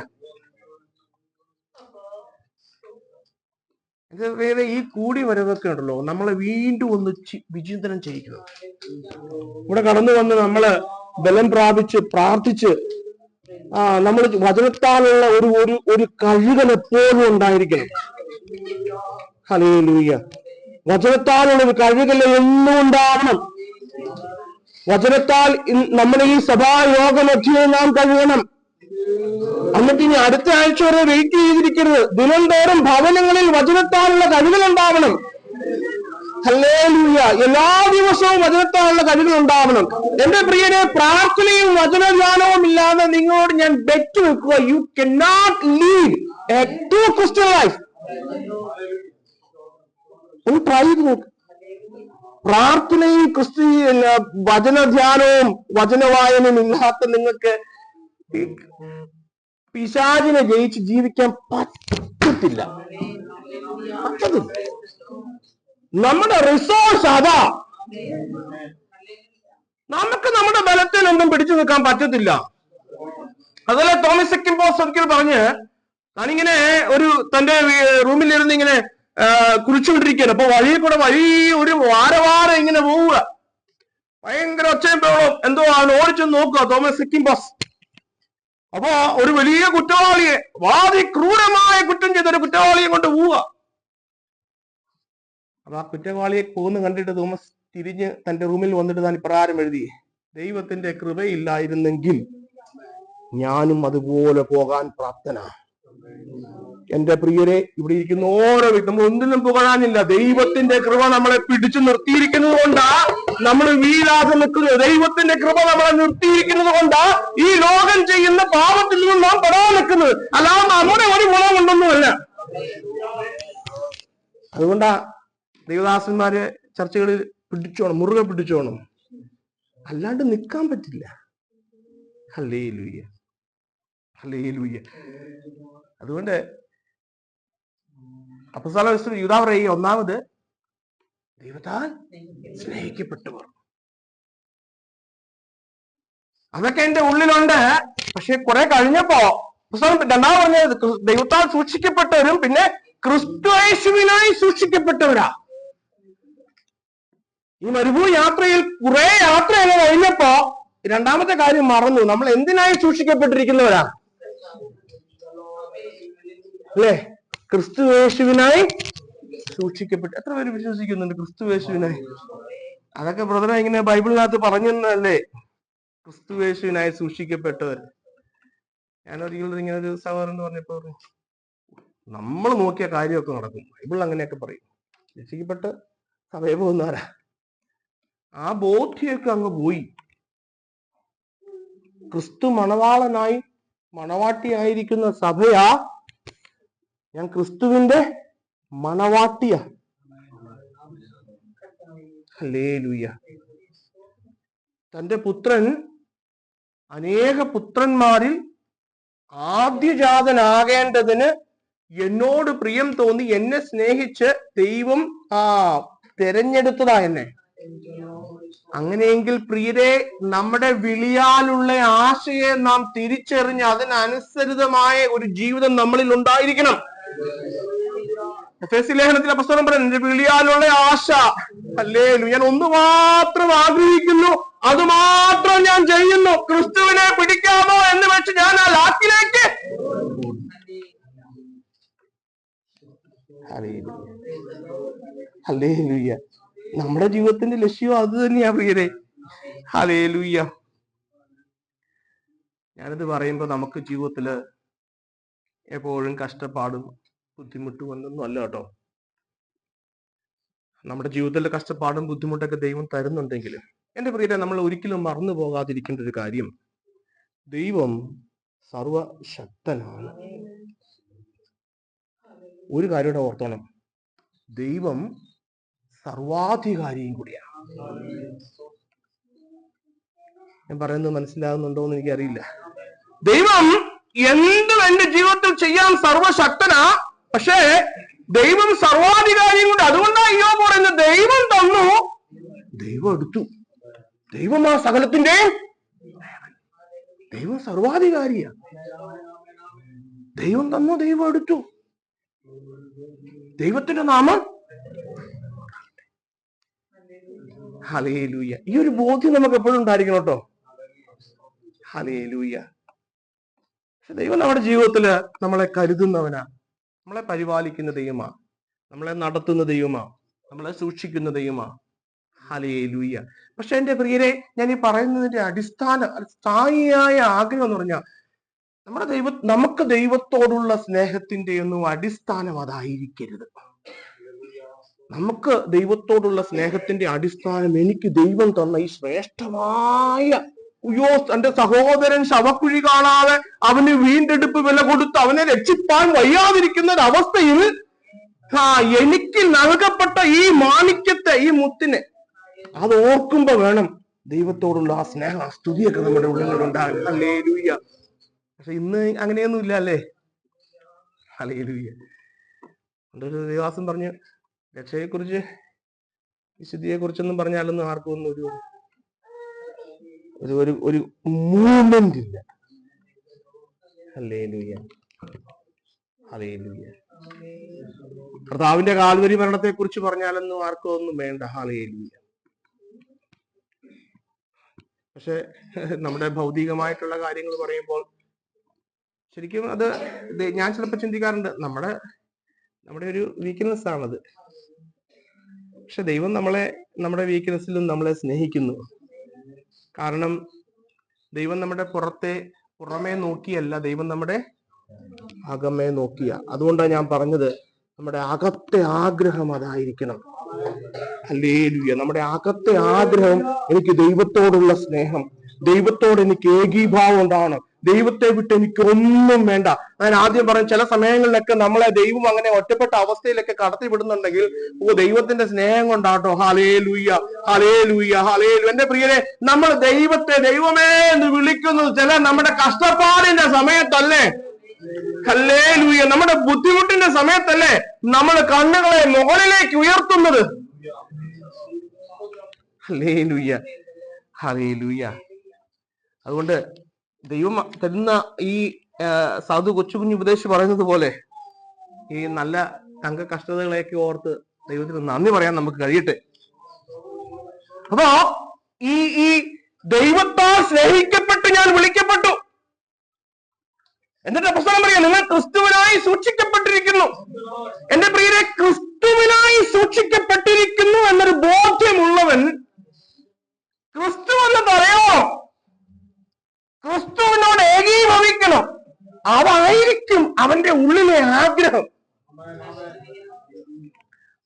ഈ കൂടി വരവൊക്കെ ഉണ്ടല്ലോ, നമ്മളെ വീണ്ടും ഒന്ന് വിചിന്തനം ചെയ്യിക്കണം. ഇവിടെ കടന്നു വന്ന് നമ്മള് ബലം പ്രാപിച്ച് പ്രാർത്ഥിച്ച് നമ്മൾ വചനത്താലുള്ള ഒരു കഴുകൽ എപ്പോഴും ഉണ്ടായിരിക്കണം. ഹല്ലേലൂയ. വചനത്താലുള്ള ഒരു കഴുകൽ എന്നും ഉണ്ടാവണം. വചനത്താൽ നമ്മുടെ ഈ സഭായോഗ മധ്യേ നാം കഴുകണം. എന്നിട്ട് ഇനി അടുത്ത ആഴ്ച വരെ വെയിറ്റ് ചെയ്തിരിക്കരുത്. ദിനംതോറും ഭവനങ്ങളിൽ വചനത്താലുള്ള കഴുകൽ ഉണ്ടാവണം. ഹല്ലേലൂയ. എല്ലാ ദിവസവും വചനത്താലുള്ള കഴുകൽ ഉണ്ടാവണം. എന്റെ പ്രിയരെ, പ്രാർത്ഥനയും വചനധ്യാനവും ഇല്ലാതെ നിങ്ങളോട് ഞാൻ ബെറ്റ് വെക്കുക, you can not lead a true Christian life. ഒന്ന് ട്രൈ ചെയ്ത് നോക്ക്. പ്രാർത്ഥനയും വചനധ്യാനവും വചനവായനയും ഇല്ലാത്ത നിങ്ങൾക്ക് പിശാചിനെ ജയിച്ച് ജീവിക്കാൻ പറ്റത്തില്ല. നമ്മുടെ റിസോഴ്സ് അതാ. നമുക്ക് നമ്മുടെ ബലത്തിൽ ഒന്നും പിടിച്ചു നിൽക്കാൻ പറ്റത്തില്ല. അതുപോലെ തോമസ് എക്കിംപോസ് ഒരിക്കൽ പറഞ്ഞ്, താനിങ്ങനെ തന്റെ റൂമിലിരുന്ന് ഇങ്ങനെ കുറിച്ചുകൊണ്ടിരിക്കുകയാണ്. അപ്പൊ വഴിയിൽ കൂടെ ഒരു വാരം ഇങ്ങനെ പോവുക. ഭയങ്കര ഒച്ചയും ബഹളവും എന്തോ അവൻ ഓടിച്ചു നോക്കുക തോമസ് എക്കിംപോസ്. അപ്പൊ ഒരു വലിയ കുറ്റവാളിയെ, ക്രൂരമായ കുറ്റം ചെയ്ത ഒരു കുറ്റവാളിയെ കൊണ്ട് പോവുക. അപ്പൊ ആ കുറ്റവാളിയെ പോകുന്ന കണ്ടിട്ട് തോമസ് തിരിഞ്ഞ് തന്റെ റൂമിൽ വന്നിട്ട് താൻ ഇപ്രകാരം എഴുതി, ദൈവത്തിന്റെ കൃപയില്ലായിരുന്നെങ്കിൽ ഞാനും അതുപോലെ പോകാൻ പ്രാപ്തനാ. എന്റെ പ്രിയരെ, ഇവിടെ ഇരിക്കുന്ന ഓരോ നമ്മൾ ഒന്നിനും പുകഴാനില്ല. ദൈവത്തിന്റെ കൃപ നമ്മളെ പിടിച്ചു നിർത്തിയിരിക്കുന്നത് കൊണ്ടാ നമ്മൾ വീഴാതെ നിൽക്കുന്നത്. ദൈവത്തിന്റെ കൃപ നമ്മളെ നിർത്തിയിരിക്കുന്നത് കൊണ്ടാ ഈ ലോകം ചെയ്യുന്ന പാപത്തിൽ നിന്നും നാം പെടാൻ നിൽക്കുന്നത്. അല്ലാതെ നമ്മുടെ ഒരു ഗുണമുണ്ടൊന്നുമല്ല. അതുകൊണ്ടാ ദൈവദാസന്മാരെ ചർച്ചകളിൽ മുറുകെ പിടിച്ചോണം, അല്ലാണ്ട് നിൽക്കാൻ പറ്റില്ല. Hallelujah, hallelujah. അതുകൊണ്ട് അപ്പോസ്തലൻ യൂദാ പറയുക, ഒന്നാമത് ദൈവത്താൽ സ്നേഹിക്കപ്പെട്ടവർ. അതൊക്കെ എന്റെ ഉള്ളിലുണ്ട്. പക്ഷെ കുറെ കഴിഞ്ഞപ്പോ രണ്ടാമത് പറഞ്ഞത് ദൈവത്താൽ സൂക്ഷിക്കപ്പെട്ടവരും പിന്നെ ക്രിസ്തുയേശുവിനായി സൂക്ഷിക്കപ്പെട്ടവരാ. ഈ മരുഭൂമി യാത്രയിൽ കുറെ യാത്രയൊക്കെ കഴിഞ്ഞപ്പോ രണ്ടാമത്തെ കാര്യം മറന്നു. നമ്മൾ എന്തിനായി സൂക്ഷിക്കപ്പെട്ടിരിക്കുന്നവരാ? അല്ലേ? ക്രിസ്തുയേശുവിനായി സൂക്ഷിക്കപ്പെട്ടു. എത്ര പേര് വിശ്വസിക്കുന്നുണ്ട് ക്രിസ്തുയേശുവിനായി? അതൊക്കെ ബ്രദറെ ഇങ്ങനെ ബൈബിളിനകത്ത് പറഞ്ഞല്ലേ, ക്രിസ്തുയേശുവിനായി സൂക്ഷിക്കപ്പെട്ടവർ. ഞാനൊരിക്കലും ഇങ്ങനെ ഒരു സഹോദരൻ പറഞ്ഞപ്പോ നമ്മൾ നോക്കിയ കാര്യമൊക്കെ നടക്കും. ബൈബിൾ അങ്ങനെയൊക്കെ പറയും. രക്ഷിക്കപ്പെട്ട് സഭയെ പോകുന്നവരാ. ആ ബോധ്യമൊക്കെ അങ്ങ് പോയി. ക്രിസ്തു മണവാളനായി മണവാട്ടിയായിരിക്കുന്ന സഭയാ. ഞാൻ ക്രിസ്തുവിന്റെ മണവാട്ടിയ. ഹല്ലേലൂയ. തന്റെ പുത്രൻ അനേക പുത്രന്മാരിൽ ആദ്യജാതനാകേണ്ടതിന് എന്നോട് പ്രിയം തോന്നി എന്നെ സ്നേഹിച്ച് ദൈവം തെരഞ്ഞെടുത്തതാ എന്നെ. അങ്ങനെയെങ്കിൽ പ്രിയരെ, നമ്മുടെ വിളിയാലുള്ള ആശയെ നാം തിരിച്ചറിഞ്ഞ് അതിനനുസരിതമായ ഒരു ജീവിതം നമ്മളിൽ ഉണ്ടായിരിക്കണം. എഫെസ്യ ലേഖനത്തിൽ അപ്പോസ്തലൻ പറയുന്നു, എന്റെ വിളിയാലുള്ള ആശ, ഹല്ലേലൂയ, ഞാൻ ഒന്ന് മാത്രം ആഗ്രഹിക്കുന്നു, അത് മാത്രം ഞാൻ ചെയ്യുന്നു. ക്രിസ്തുവിനെ പിടിക്കാമോ എന്ന് വെച്ച് ഞാൻ ആ ലാക്കിലേക്ക്. ഹല്ലേലൂയ. നമ്മുടെ ജീവിതത്തിന്റെ ലക്ഷ്യം അത് തന്നെയാ പ്രിയരെ. ഹല്ലേലൂയ. ഞാനിത് പറയുമ്പോൾ നമുക്ക് ജീവിതത്തിൽ എപ്പോഴും കഷ്ടപ്പാടും ബുദ്ധിമുട്ടും ഒന്നും അല്ല കേട്ടോ. നമ്മുടെ ജീവിതത്തിലെ കഷ്ടപ്പാടും ബുദ്ധിമുട്ടൊക്കെ ദൈവം തരുന്നുണ്ടെങ്കിലും എൻ്റെ പ്രിയരെ, നമ്മൾ ഒരിക്കലും മറന്നു പോകാതിരിക്കേണ്ട ഒരു കാര്യം, ദൈവം സർവശക്തനാണ്. ഒരു കാര്യം കൂടെ ഓർത്തോണം, ദൈവം സർവാധികാരിയും കൂടിയാണ്. ഞാൻ പറയുന്നത് മനസ്സിലാകുന്നുണ്ടോ എന്ന് എനിക്കറിയില്ല. ദൈവം എന്തും എന്റെ ജീവിതത്തിൽ ചെയ്യാൻ സർവശക്തനാ, പക്ഷേ ദൈവം സർവാധികാരിയും കൂടെ. അതുകൊണ്ടാണ് അയ്യോ പറയുന്നത്, ദൈവം തന്നു, ദൈവം എടുത്തു. ദൈവം ആ സകലത്തിന്റെ ദൈവം സർവാധികാരിയാ. ദൈവം തന്നു, ദൈവം എടുത്തു. ദൈവത്തിന്റെ നാമം ഹല്ലേലൂയ. ഈ ഒരു ബോധ്യം നമുക്ക് എപ്പോഴും ഉണ്ടായിരിക്കണം കേട്ടോ. ഹല്ലേലൂയ. പക്ഷെ ദൈവം നമ്മുടെ ജീവിതത്തില് നമ്മളെ കരുതുന്നവനാ, നമ്മളെ പരിപാലിക്കുന്ന ദൈവമാ, നമ്മളെ നടത്തുന്ന ദൈവമാ, നമ്മളെ സൂക്ഷിക്കുന്ന ദൈവമാ. ഹല്ലേലൂയ. പക്ഷെ എന്റെ പ്രിയരെ, ഞാൻ ഈ പറയുന്നതിന്റെ സ്ഥായിയായ ആഗ്രഹം എന്ന് പറഞ്ഞാൽ, നമുക്ക് ദൈവത്തോടുള്ള സ്നേഹത്തിന്റെ ഒന്നും അടിസ്ഥാനം അതായിരിക്കരുത്. നമുക്ക് ദൈവത്തോടുള്ള സ്നേഹത്തിന്റെ അടിസ്ഥാനം, എനിക്ക് ദൈവം തന്ന ഈ ശ്രേഷ്ഠമായ, എന്റെ സഹോദരൻ ശവക്കുഴി കാണാതെ അവന് വീണ്ടെടുപ്പ് വില കൊടുത്ത് അവനെ രക്ഷിപ്പാൻ വയ്യാതിരിക്കുന്ന ഒരവസ്ഥയിൽ എനിക്ക് നൽകപ്പെട്ട ഈ മാണിക്യത്തെ, ഈ മുത്തിനെ, അത് ഓർക്കുമ്പോ വേണം ദൈവത്തോടുള്ള ആ സ്നേഹ, ആ സ്തുതിയൊക്കെ നമ്മുടെ ഉള്ളിൽ ഉണ്ടാകും. ഹല്ലേലൂയ. പക്ഷെ ഇന്ന് അങ്ങനെയൊന്നും ഇല്ല അല്ലേ? ഹല്ലേലൂയ. ഒരു ദേവാസം പറഞ്ഞു, രക്ഷയെക്കുറിച്ച് വിശുദ്ധിയെ കുറിച്ചൊന്നും പറഞ്ഞാലൊന്നും ആർക്കും ഒന്നും ഒരു മൂവ്മെന്റ് ഇല്ല. ഹല്ലേലൂയ. ഹല്ലേലൂയ. കർത്താവിന്റെ കാൽവരി മരണത്തെ കുറിച്ച് പറഞ്ഞാലൊന്നും ആർക്കും ഒന്നും വേണ്ട. ഹല്ലേലൂയ. പക്ഷെ നമ്മുടെ ഭൗതികമായിട്ടുള്ള കാര്യങ്ങൾ പറയുമ്പോൾ ശരിക്കും അത് ഞാൻ ചിലപ്പോൾ ചിന്തിക്കാറുണ്ട്, നമ്മുടെ ഒരു വീക്ക്നെസ് ആണത്. പക്ഷെ ദൈവം നമ്മുടെ വീക്ക്നെസ്സിലും നമ്മളെ സ്നേഹിക്കുന്നു. കാരണം ദൈവം നമ്മുടെ പുറമേ നോക്കിയല്ല, ദൈവം നമ്മുടെ അകമേ നോക്കിയ. അതുകൊണ്ടാണ് ഞാൻ പറഞ്ഞത്, നമ്മുടെ അകത്തെ ആഗ്രഹം അതായിരിക്കണം. ഹല്ലേലൂയ. നമ്മുടെ അകത്തെ ആഗ്രഹം, എനിക്ക് ദൈവത്തോടുള്ള സ്നേഹം, ദൈവത്തോട് എനിക്ക് ഏകീഭാവം ഉണ്ടാവണം, ദൈവത്തെ വിട്ട് എനിക്ക് ഒന്നും വേണ്ട. ഞാൻ ആദ്യം പറഞ്ഞ ചില സമയങ്ങളിലൊക്കെ നമ്മളെ ദൈവം അങ്ങനെ ഒറ്റപ്പെട്ട അവസ്ഥയിലൊക്കെ കടത്തി വിടുന്നുണ്ടെങ്കിൽ, ദൈവത്തിന്റെ സ്നേഹം കൊണ്ടാട്ടോ. ഹല്ലേലൂയ. ഹല്ലേലൂയ. ഹല്ലേലൂയ. എന്റെ പ്രിയരെ, നമ്മൾ ദൈവത്തെ ദൈവമേ എന്ന് വിളിക്കുന്നത് ചില നമ്മുടെ കഷ്ടപ്പാടിന്റെ സമയത്തല്ലേ? ഹല്ലേലൂയ. നമ്മുടെ ബുദ്ധിമുട്ടിന്റെ സമയത്തല്ലേ നമ്മൾ കണ്ണുകളെ മുകളിലേക്ക് ഉയർത്തുന്നത്? ഹല്ലേലൂയ. ഹല്ലേലൂയ. അതുകൊണ്ട് ദൈവം തരുന്ന ഈ സാധു കൊച്ചുകുഞ്ഞു ഉപദേശിച്ച് പറയുന്നത് പോലെ, ഈ നല്ല തങ്ക കഷ്ടതകളെയൊക്കെ ഓർത്ത് ദൈവത്തിന് നന്ദി പറയാൻ നമുക്ക് കഴിയട്ടെ. അപ്പോ ഈ ദൈവത്താൽ സ്നേഹിക്കപ്പെട്ട് ഞാൻ വിളിക്കപ്പെട്ടു. എന്നിട്ട് പുസ്തകം പറയാം, നിങ്ങൾ ക്രിസ്തുവിനായി സൂക്ഷിക്കപ്പെട്ടിരിക്കുന്നു. എന്റെ പ്രിയരെ, ക്രിസ്തുവിനായി സൂക്ഷിക്കപ്പെട്ടിരിക്കുന്നു എന്നൊരു ബോധ്യമുള്ളവൻ ക്രിസ്തു എന്ന് പറയോ, ക്രിസ്തുവിനോട് ഏകീഭവിക്കണം. അതായിരിക്കും അവന്റെ ഉള്ളിലെ ആഗ്രഹം.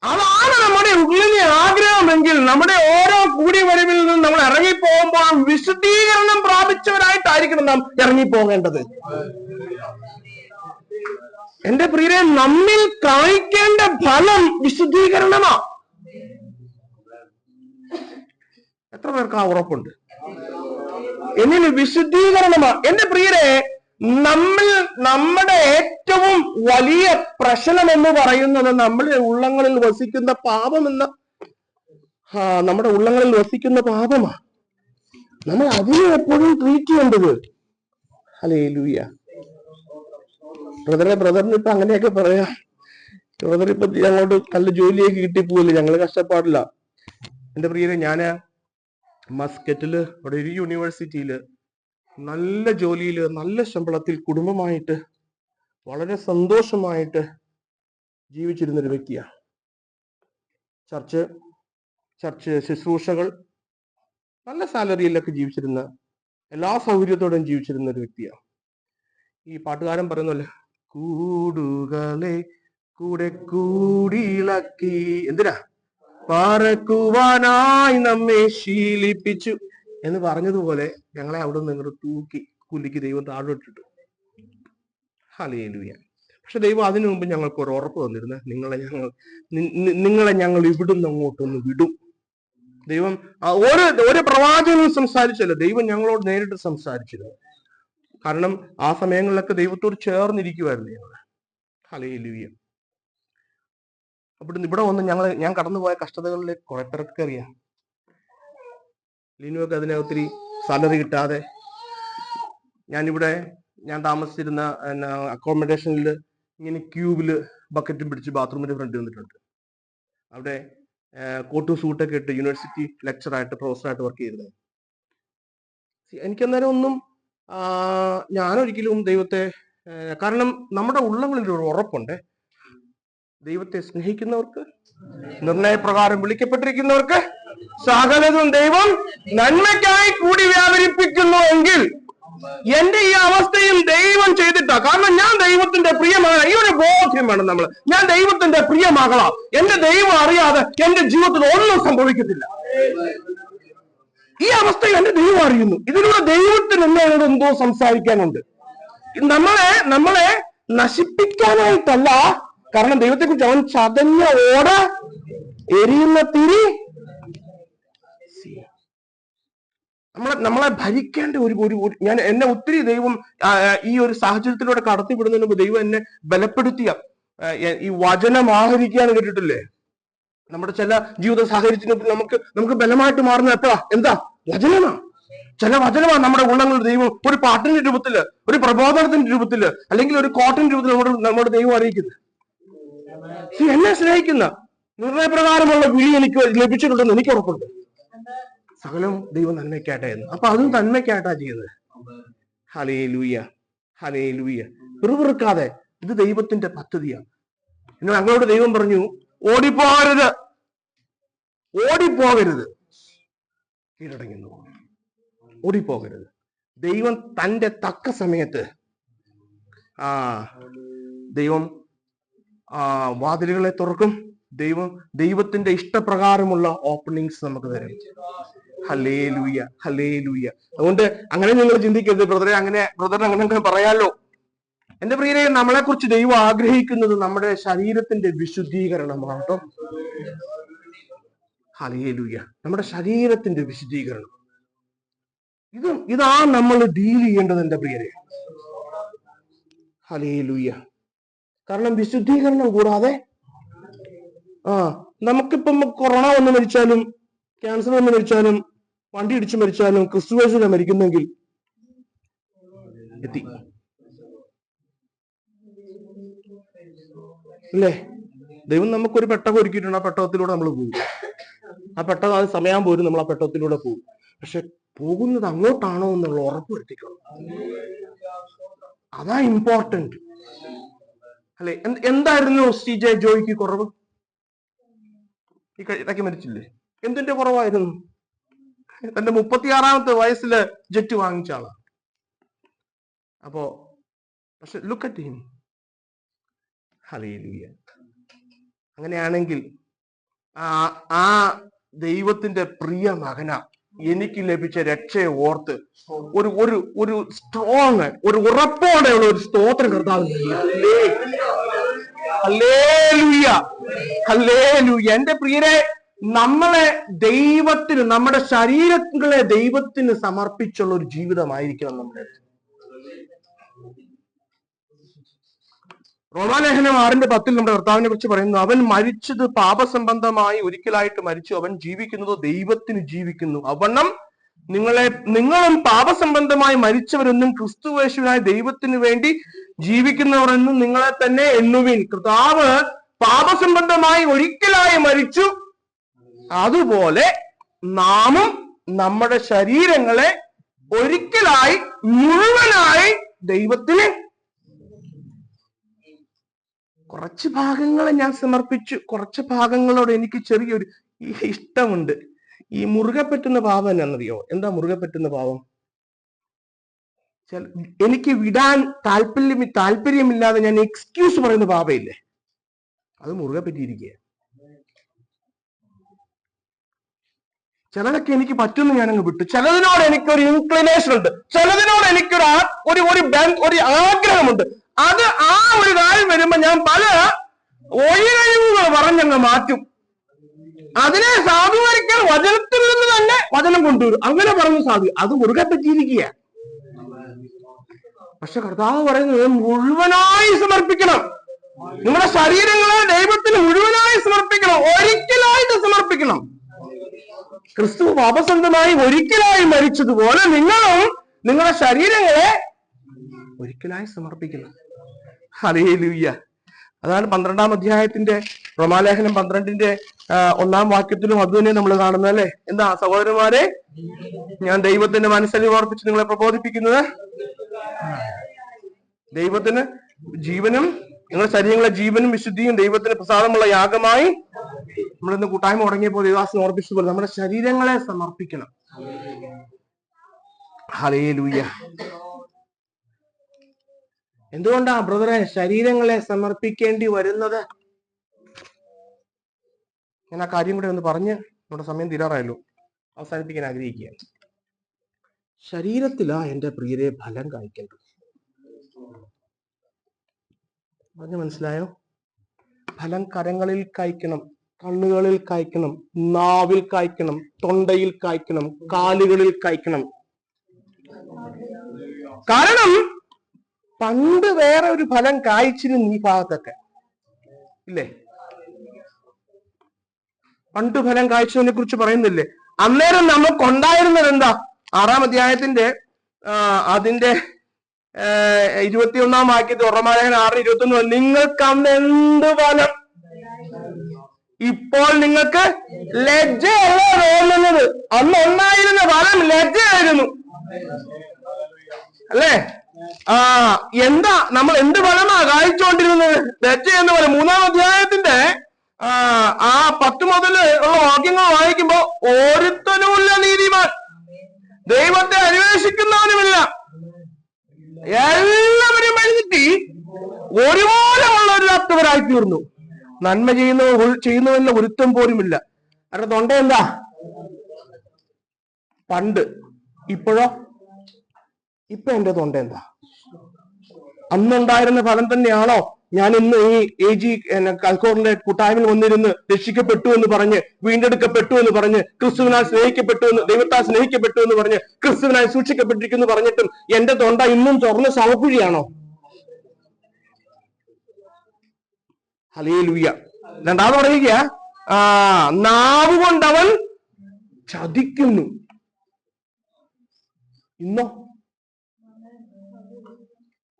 അതാണ് നമ്മുടെ ഉള്ളിലെ ആഗ്രഹമെങ്കിൽ, നമ്മുടെ ഓരോ കൂടിവരവിൽ നിന്നും നമ്മൾ ഇറങ്ങിപ്പോകുമ്പോൾ വിശുദ്ധീകരണം പ്രാപിച്ചവരായിട്ടായിരിക്കണം നാം ഇറങ്ങിപ്പോകേണ്ടത്. എന്റെ പ്രിയരെ, നമ്മിൽ കാണിക്കേണ്ട ഫലം വിശുദ്ധീകരണമാ. എത്ര പേർക്ക് ആ ഉറപ്പുണ്ട്? എന്നിൽ വിശുദ്ധീകരണമാ. എന്റെ പ്രിയരെ, നമ്മുടെ ഏറ്റവും വലിയ പ്രശ്നം എന്ന് പറയുന്നത് നമ്മുടെ ഉള്ളങ്ങളിൽ വസിക്കുന്ന പാപമെന്ന നമ്മുടെ ഉള്ളങ്ങളിൽ വസിക്കുന്ന പാപമാ. നമ്മൾ അതിനെ എപ്പോഴും ട്രീറ്റ് ചെയ്യേണ്ടത്. ഹല്ലേലൂയ. ബ്രദറിന് ഇപ്പൊ അങ്ങനെയൊക്കെ പറയാം. ബ്രദർ ഇപ്പൊ ഞങ്ങളോട് നല്ല ജോലിയൊക്കെ കിട്ടിപ്പോയില്ലേ, ഞങ്ങള് കഷ്ടപ്പാടില്ല. എന്റെ പ്രിയരെ, ഞാന് മസ്കറ്റില് അവിടെ ഒരു യൂണിവേഴ്സിറ്റിയില് നല്ല ജോലിയില് നല്ല ശമ്പളത്തിൽ കുടുംബമായിട്ട് വളരെ സന്തോഷമായിട്ട് ജീവിച്ചിരുന്നൊരു വ്യക്തിയാണ്. ചർച്ച് ശുശ്രൂഷകൾ, നല്ല സാലറിയിലൊക്കെ ജീവിച്ചിരുന്ന എല്ലാ സൗകര്യത്തോടെയും ജീവിച്ചിരുന്ന ഒരു വ്യക്തിയാണ്. ഈ പാട്ടുകാരൻ പറയുന്നല്ലേ, കൂടുകളെ കൂടെ കൂടിയിളക്കി എന്തിനാ പറക്കുവാനായി നമ്മെ ശീലിപ്പിച്ചു എന്ന് പറഞ്ഞതുപോലെ ഞങ്ങളെ അവിടെ നിന്ന് ഇങ്ങോട്ട് തൂക്കി കുലുക്കി ദൈവം താഴോട്ടിട്ടു. ഹല്ലേലൂയ. പക്ഷെ ദൈവം അതിനു മുമ്പ് ഞങ്ങൾക്ക് ഒരു ഉറപ്പ് തന്നിരുന്നു, നിങ്ങളെ ഞങ്ങൾ ഇവിടുന്ന് അങ്ങോട്ടൊന്ന് വിടും. ദൈവം ഓരോ പ്രവാചകനും സംസാരിച്ചല്ലോ, ദൈവം ഞങ്ങളോട് നേരിട്ട് സംസാരിച്ചിരുന്നു. കാരണം ആ സമയങ്ങളിലൊക്കെ ദൈവത്തോട് ചേർന്നിരിക്കുമായിരുന്നു ഞങ്ങൾ. ഹല്ലേലൂയ. ഇവിടെ വന്ന് ഞാൻ കടന്നുപോയ കഷ്ടതകളിലേക്ക് കുറെ പേർക്ക് അറിയാം. ലിനുവൊക്കെ അതിനെ ഒത്തിരി സാലറി കിട്ടാതെ ഞാൻ താമസിച്ചിരുന്ന അക്കോമഡേഷനിൽ ഇങ്ങനെ ക്യൂബില് ബക്കറ്റും പിടിച്ച് ബാത്റൂമിന്റെ ഫ്രണ്ട് വന്നിട്ടുണ്ട്. അവിടെ കോട്ടും സൂട്ടൊക്കെ ഇട്ട് യൂണിവേഴ്സിറ്റി ലെക്ചറായിട്ട് പ്രൊഫസറായിട്ട് വർക്ക് ചെയ്തിരുന്നത്. എനിക്കന്നേരം ഒന്നും ഞാനൊരിക്കലും ദൈവത്തെ, കാരണം നമ്മുടെ ഉള്ളങ്ങളിൽ ഒരു ഉറപ്പുണ്ട്, ദൈവത്തെ സ്നേഹിക്കുന്നവർക്ക്, നിർണയപ്രകാരം വിളിക്കപ്പെട്ടിരിക്കുന്നവർക്ക് സകലതും ദൈവം നന്മയ്ക്കായി കൂടി വ്യാപരിപ്പിക്കുന്നു എങ്കിൽ എന്റെ ഈ അവസ്ഥയും ദൈവം ചെയ്തിട്ടാ. കാരണം ഞാൻ ദൈവത്തിന്റെ പ്രിയമാണ്. ഈ ഒരു ബോധ്യം വേണം നമ്മൾ. ഞാൻ ദൈവത്തിന്റെ പ്രിയ മകളാ. എന്റെ ദൈവം അറിയാതെ എന്റെ ജീവിതത്തിൽ ഒന്നും സംഭവിക്കത്തില്ല. ഈ അവസ്ഥ എന്റെ ദൈവം അറിയുന്നു. ഇതിലൂടെ ദൈവത്തിന് എന്നോട് എന്തോ സംസാരിക്കാനുണ്ട്. നമ്മളെ നശിപ്പിക്കാനായിട്ടല്ല. കാരണം ദൈവത്തെ കുറിച്ച് അവൻ ചതഞ്ഞ ഓട എരിയുന്ന തിരി. നമ്മളെ ഭരിക്കേണ്ട എന്നെ ഒത്തിരി ദൈവം ഈ ഒരു സാഹചര്യത്തിലൂടെ കടത്തിവിടുന്നതിന് മുമ്പ് ദൈവം എന്നെ ബലപ്പെടുത്തിയ ഈ വചനം ആഹരിക്കാൻ കേട്ടിട്ടില്ലേ? നമ്മുടെ ചില ജീവിത സാഹചര്യത്തിന് നമുക്ക് ബലമായിട്ട് മാറുന്ന എപ്പോഴാ? എന്താ? വചനമാണ്. ചില വചനമാണ് നമ്മുടെ ഉള്ളങ്ങളുടെ ദൈവം ഒരു പാട്ടിന്റെ രൂപത്തില്, ഒരു പ്രബോധനത്തിന്റെ രൂപത്തില്, അല്ലെങ്കിൽ ഒരു കോട്ടന്റെ രൂപത്തിൽ നമ്മുടെ ദൈവം അറിയിക്കുന്നത്. എന്നെ സ്നേഹിക്കുന്ന നിർണയപ്രകാരമുള്ള വിളി എനിക്ക് ലഭിച്ചിട്ടുണ്ടെന്ന് എനിക്ക് ഉറപ്പുണ്ട്. സകലം ദൈവം നന്മയ്ക്കായിട്ടായിരുന്നു. അപ്പൊ അതും നന്മയ്ക്കായിട്ടാ ചെയ്യുന്നത്. Hallelujah, hallelujah. പിറുപിറുക്കാതെ, ഇത് ദൈവത്തിന്റെ പദ്ധതിയാണ്. എന്നാൽ ഞങ്ങളോട് ദൈവം പറഞ്ഞു, ഓടിപ്പോകരുത്, കീഴടങ്ങുന്നു, ഓടിപ്പോകരുത്. ദൈവം തന്റെ തക്ക സമയത്ത് ദൈവം വാതിലുകളെ തുറക്കും. ദൈവത്തിന്റെ ഇഷ്ടപ്രകാരമുള്ള ഓപ്പണിങ്സ് നമുക്ക് തരും. Hallelujah, hallelujah. അതുകൊണ്ട് അങ്ങനെ നിങ്ങൾ ചിന്തിക്കരുത്, ബ്രദറെ അങ്ങനെ പറയാലോ. എന്റെ പ്രിയരെ, നമ്മളെ കുറിച്ച് ദൈവം ആഗ്രഹിക്കുന്നത് നമ്മുടെ ശരീരത്തിന്റെ വിശുദ്ധീകരണമാണ് കേട്ടോ. ഹല്ലേലൂയ. നമ്മുടെ ശരീരത്തിന്റെ വിശുദ്ധീകരണം, ഇതാ നമ്മൾ ഡീൽ ചെയ്യേണ്ടത് എന്റെ പ്രിയരെ. ഹല്ലേലൂയ. കാരണം വിശുദ്ധീകരണം കൂടാതെ നമുക്കിപ്പം കൊറോണ വന്ന് മരിച്ചാലും, ക്യാൻസർ വന്ന് മരിച്ചാലും, വണ്ടി ഇടിച്ച് മരിച്ചാലും, ക്രിസ്തുവേശുവിനെ മരിക്കുന്നെങ്കിൽ എത്തി അല്ലേ? ദൈവം നമുക്കൊരു പെട്ടകം ഒരുക്കിയിട്ടുണ്ട്. ആ പെട്ടകത്തിലൂടെ നമ്മൾ പോകും. ആ പെട്ടകം അത് സമയം പോലും നമ്മൾ ആ പെട്ടകത്തിലൂടെ പോകും. പക്ഷെ പോകുന്നത് അങ്ങോട്ടാണോ എന്നുള്ള ഉറപ്പ് വരുത്തിക്കണം. അതാ ഇമ്പോർട്ടന്റ് അല്ലെ? എന്തായിരുന്നു CJ ജോയ്ക്ക് കുറവ്? ഈ ഇടയ്ക്ക് മരിച്ചില്ലേ? എന്തിന്റെ കുറവായിരുന്നു? തന്റെ 36-ാമത്തെ വയസ്സില് ജെറ്റ് വാങ്ങിച്ച ആളാണ്. പക്ഷെ ലുക്ക് അറ്റ് ഹിം. ഹല്ലേലൂയ. അങ്ങനെയാണെങ്കിൽ ആ ദൈവത്തിന്റെ പ്രിയ മകന എനിക്ക് ലഭിച്ച രക്ഷയെ ഓർത്ത് ഒരു സ്ട്രോങ്, ഒരു ഉറപ്പോടെയുള്ള ഒരു സ്തോത്രം കർത്താവിന്. Hallelujah, hallelujah. എന്റെ പ്രിയരെ, നമ്മളെ ദൈവത്തിന്, നമ്മുടെ ശരീരങ്ങളെ ദൈവത്തിന് സമർപ്പിച്ചുള്ള ഒരു ജീവിതമായിരിക്കണം നമ്മുടെ. റോമാലേഖനം 6:10 നമ്മുടെ കർത്താവിനെ കുറിച്ച് പറയുന്നു, അവൻ മരിച്ചത് പാപസംബന്ധമായി ഒരിക്കലായിട്ട് മരിച്ചു, അവൻ ജീവിക്കുന്നതോ ദൈവത്തിന് ജീവിക്കുന്നു. അവണ്ണം നിങ്ങളും പാപസംബന്ധമായി മരിച്ചവരെന്നും ക്രിസ്തുവേശുവിനായി ദൈവത്തിന് വേണ്ടി ജീവിക്കുന്നവരെന്നും നിങ്ങളെ തന്നെ എണ്ണുവിൻ. കർത്താവ് പാപസംബന്ധമായി ഒരിക്കലായി മരിച്ചു, അതുപോലെ നാമും നമ്മുടെ ശരീരങ്ങളെ ഒരിക്കലായി മുഴുവനായി ദൈവത്തിന്. കുറച്ച് ഭാഗങ്ങളെ ഞാൻ സമർപ്പിച്ചു, കുറച്ച് ഭാഗങ്ങളോട് എനിക്ക് ചെറിയൊരു ഇഷ്ടമുണ്ട്. ഈ മുറുകെ പറ്റുന്ന പാപം എന്നാണെന്നറിയോ? എന്താ മുറുകെ പറ്റുന്ന പാപം? എനിക്ക് വിടാൻ താല്പര്യമില്ലാതെ ഞാൻ എക്സ്ക്യൂസ് പറയുന്ന പാപയില്ലേ, അത് മുറുകെ പറ്റിയിരിക്കുക. ചിലതൊക്കെ എനിക്ക് പറ്റുന്നു, ഞാനങ്ങ് വിട്ടു. ചിലതിനോട് എനിക്കൊരു ഇൻക്ലിനേഷൻ ഉണ്ട്, ചിലതിനോട് എനിക്കൊരു ഒരു ആഗ്രഹമുണ്ട്. അത് ആ ഒരു കാര്യം വരുമ്പോ ഞാൻ പല ഒഴികഴിവുകൾ പറഞ്ഞങ്ങ് മാറ്റും. അതിനെ സാധൂകരിക്കാൻ വചനത്തിൽ നിന്ന് തന്നെ വചനം കൊണ്ടുവരും. അങ്ങനെ പറഞ്ഞു സാധു, അത് മുറുകെ പറ്റിയിരിക്കുക. പക്ഷെ കർത്താവ് പറയുന്നത് മുഴുവനായി സമർപ്പിക്കണം. നിങ്ങളുടെ ശരീരങ്ങളെ ദൈവത്തിന് മുഴുവനായി സമർപ്പിക്കണം, ഒരിക്കലായിട്ട് സമർപ്പിക്കണം. ക്രിസ്തു പാപസന്ധമായി ഒരിക്കലായി മരിച്ചതുപോലെ നിങ്ങളും നിങ്ങളുടെ ശരീരങ്ങളെ ഒരിക്കലായി സമർപ്പിക്കണം. ഹല്ലേലൂയ. അതാണ് 12-ാം അധ്യായത്തിന്റെ റോമാലേഖനം 12-ന്റെ 1-ാം വാക്യത്തിലും അത് തന്നെ നമ്മൾ കാണുന്നത് അല്ലെ. എന്താ സഹോദരന്മാരെ, ഞാൻ ദൈവത്തിന്റെ മനസ്സലിവ് ഓർപ്പിച്ച് നിങ്ങളെ പ്രബോധിപ്പിക്കുന്നത്, ദൈവത്തിന് ജീവനും നിങ്ങളുടെ ശരീരങ്ങളെ ജീവനും വിശുദ്ധിയും ദൈവത്തിന് പ്രസാദമുള്ള യാഗമായി നമ്മളിന്ന് കൂട്ടായ്മ തുടങ്ങിയപ്പോൾ ദേവാസനം ഓർപ്പിച്ചതുപോലെ നമ്മുടെ ശരീരങ്ങളെ സമർപ്പിക്കണം. ഹല്ലേലൂയ. എന്തുകൊണ്ടാ ബ്രദറെ ശരീരങ്ങളെ സമർപ്പിക്കേണ്ടി വരുന്നത്? ഞാൻ ആ കാര്യം കൂടെ ഒന്ന് പറഞ്ഞ് നമ്മുടെ സമയം തീരാറായല്ലോ, അവസാനിപ്പിക്കാൻ ആഗ്രഹിക്കുകയാണ്. ശരീരത്തിലാ എന്റെ പ്രിയരെ ഫലം കായ്ക്കേണ്ടത്. പറഞ്ഞ് മനസ്സിലായോ? ഫലം കരങ്ങളിൽ കായ്ക്കണം, കണ്ണുകളിൽ കായ്ക്കണം, നാവിൽ കായ്ക്കണം, തൊണ്ടയിൽ കായ്ക്കണം, കാലുകളിൽ കായ്ക്കണം. കാരണം പണ്ട് വേറെ ഒരു ഫലം കായ്ച്ചിരുന്നു ഈ ഭാഗത്തൊക്കെ ഇല്ലേ? പണ്ട് ഫലം കായ്ച്ചതിനെ കുറിച്ച് പറയുന്നില്ലേ? അന്നേരം നമുക്കുണ്ടായിരുന്നത് എന്താ? 6-ാം അധ്യായത്തിന്റെ അതിന്റെ 21-ാം വാക്യത്തിൽ റോമാലേഖനം 6:21, നിങ്ങൾക്ക് അന്ന് എന്ത് ഫലം? ഇപ്പോൾ നിങ്ങൾക്ക് ലജ്ജയല്ല തോന്നുന്നത്. അന്ന് ഉണ്ടായിരുന്ന ഫലം ലജ്ജയായിരുന്നു അല്ലേ? എന്താ നമ്മൾ എന്ത് ഫലമാ കായ്ച്ചുകൊണ്ടിരുന്നത്? ലജ്ജ എന്ന് പറയും. 3-ാം അധ്യായത്തിന്റെ 10 മുതൽ ഉള്ള വാക്യങ്ങൾ വായിക്കുമ്പോ ഒരുത്തനുമില്ല നീതിമാൻ, ദൈവത്തെ അന്വേഷിക്കുന്നവനുമില്ല, എല്ലാവരും എഴുതി ഒരുപോലെ ഉള്ളവരായി തീർന്നു, നന്മ ചെയ്യുന്നവല്ല ഒരുത്തം പോലുമില്ല. അവരുടെ തൊണ്ട എന്താ? പണ്ട്. ഇപ്പോഴോ? ഇപ്പൊ എന്റെ തൊണ്ട എന്താ? അന്നുണ്ടായിരുന്ന ഫലം തന്നെയാണോ ഞാൻ ഇന്ന് ഈ AG കൽക്കോറിന്റെ കൂട്ടായ്മയിൽ വന്നിരുന്ന് രക്ഷിക്കപ്പെട്ടു എന്ന് പറഞ്ഞ്, വീണ്ടെടുക്കപ്പെട്ടു എന്ന് പറഞ്ഞ്, ക്രിസ്തുവിനാൽ സ്നേഹിക്കപ്പെട്ടു എന്ന്, ദൈവത്താൽ സ്നേഹിക്കപ്പെട്ടു എന്ന് പറഞ്ഞ്, ക്രിസ്തുവിനാൽ സൂക്ഷിക്കപ്പെട്ടിരിക്കുന്നു പറഞ്ഞിട്ടും എന്റെ തൊണ്ട ഇന്നും തുറന്ന ശവക്കുഴിയാണോ? ഹല്ലേലൂയ. രണ്ടാമത് പറയുക, നാവ് കൊണ്ടവൻ ചതിക്കുന്നു. ഇന്നോ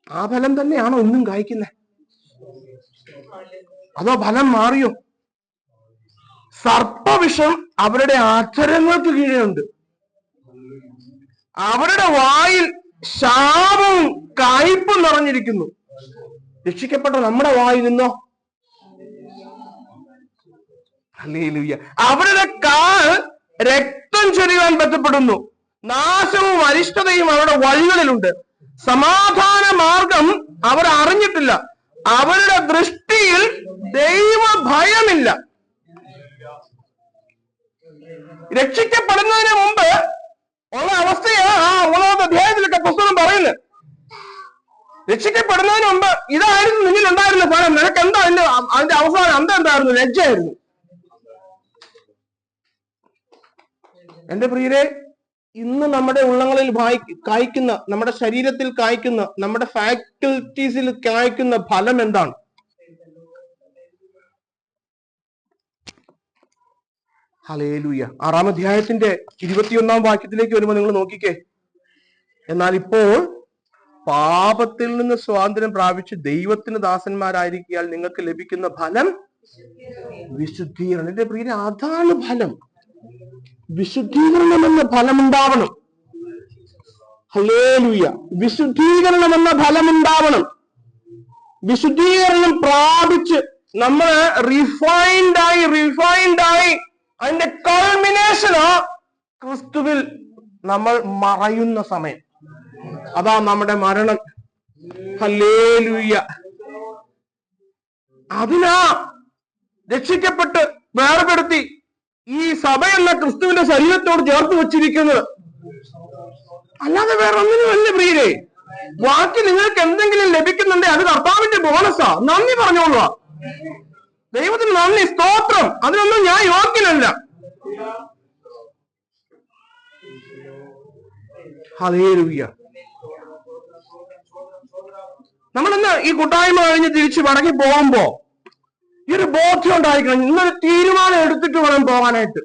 ആ ഫലം തന്നെയാണോ ഇന്നും കായ്ക്കുന്നത്? അതോ ഫലം മാറിയോ? സർപ്പവിഷം അവരുടെ അധരങ്ങൾക്ക് കീഴെയുണ്ട്, അവരുടെ വായിൽ ശാപവും കയ്പും നിറഞ്ഞിരിക്കുന്നു. രക്ഷിക്കപ്പെട്ട നമ്മുടെ വായിൽ നിന്നോ? ഹല്ലേലൂയ. അവരുടെ കാൽ രക്തം ചൊരിയാൻ ബന്ധപ്പെടുന്നു, നാശവും അരിഷ്ടതയും അവരുടെ വഴികളിലുണ്ട്, സമാധാന മാർഗം അവർ അറിഞ്ഞിട്ടില്ല, അവരുടെ ദൃഷ്ടിയിൽ ദൈവഭയമില്ല. രക്ഷിക്കപ്പെടുന്നതിന് മുമ്പ് ഉള്ള അവസ്ഥയാ 3-ാമത്തെ അധ്യായത്തിലൊക്കെ പുസ്തകം പറയുന്നത്. രക്ഷിക്കപ്പെടുന്നതിന് മുമ്പ് ഇതായിരുന്നു നിന്നിൽ ഉണ്ടായിരുന്ന ഫലം. നിനക്ക് എന്താ അതിന്റെ അവസാനം എന്തായിരുന്നു? ലജ്ജയായിരുന്നു. എന്റെ പ്രിയരെ, ഇന്ന് നമ്മുടെ ഉള്ളങ്ങളിൽ കായ്ക്കുന്ന, നമ്മുടെ ശരീരത്തിൽ കായ്ക്കുന്ന, നമ്മുടെ ഫാക്കൽറ്റീസിൽ കായ്ക്കുന്ന ഫലം എന്താണ്? ഹല്ലേലൂയ. 6-ാം അധ്യായത്തിന്റെ 21-ാം വാക്യത്തിലേക്ക് വരുമ്പോൾ നിങ്ങൾ നോക്കിക്കേ. എന്നാൽ ഇപ്പോൾ പാപത്തിൽ നിന്ന് സ്വാതന്ത്ര്യം പ്രാപിച്ച് ദൈവത്തിന് ദാസന്മാരായിരിക്കാൻ നിങ്ങൾക്ക് ലഭിക്കുന്ന ഫലം വിശുദ്ധീകരണം. എന്റെ പ്രിയരെ, അതാണ് ഫലം. വിശുദ്ധീകരണം എന്ന ഫലം ഉണ്ടാവണം. ഹല്ലേലൂയ. വിശുദ്ധീകരണം എന്ന ഫലം ഉണ്ടാവണം. വിശുദ്ധീകരണം പ്രാപിച്ച് നമ്മൾ റിഫൈൻഡായി അതിന്റെ കൾമിനേഷനോ ക്രിസ്തുവിൽ നമ്മൾ മറയുന്ന സമയം. അതാ നമ്മുടെ മരണം. ഹല്ലേലൂയ. അതിനാ രക്ഷിക്കപ്പെട്ട് വേർപെടുത്തി ഈ സഭ എന്ന ക്രിസ്തുവിന്റെ ശരീരത്തോട് ചേർത്ത് വെച്ചിരിക്കുന്നത്. അല്ലാതെ വേറെ ഒന്നിനുമല്ല പ്രിയരെ. ബാക്കി നിങ്ങൾക്ക് എന്തെങ്കിലും ലഭിക്കുന്നുണ്ടെങ്കിൽ അത് കർത്താവിന്റെ ബോണസാ. നന്ദി പറഞ്ഞോളുക. ദൈവത്തിന് നന്ദി, സ്തോത്രം. അതിനൊന്നും ഞാൻ യോഗ്യനല്ല. ഹല്ലേലൂയ. നമ്മളിന്ന് ഈ കൂട്ടായ്മ കഴിഞ്ഞ് തിരിച്ച് മടങ്ങി പോകുമ്പോ ഈ ഒരു ബോധ്യം ഉണ്ടായിരിക്കണം. ഇന്നൊരു തീരുമാനം എടുത്തിട്ട് വേണം പോകാനായിട്ട്.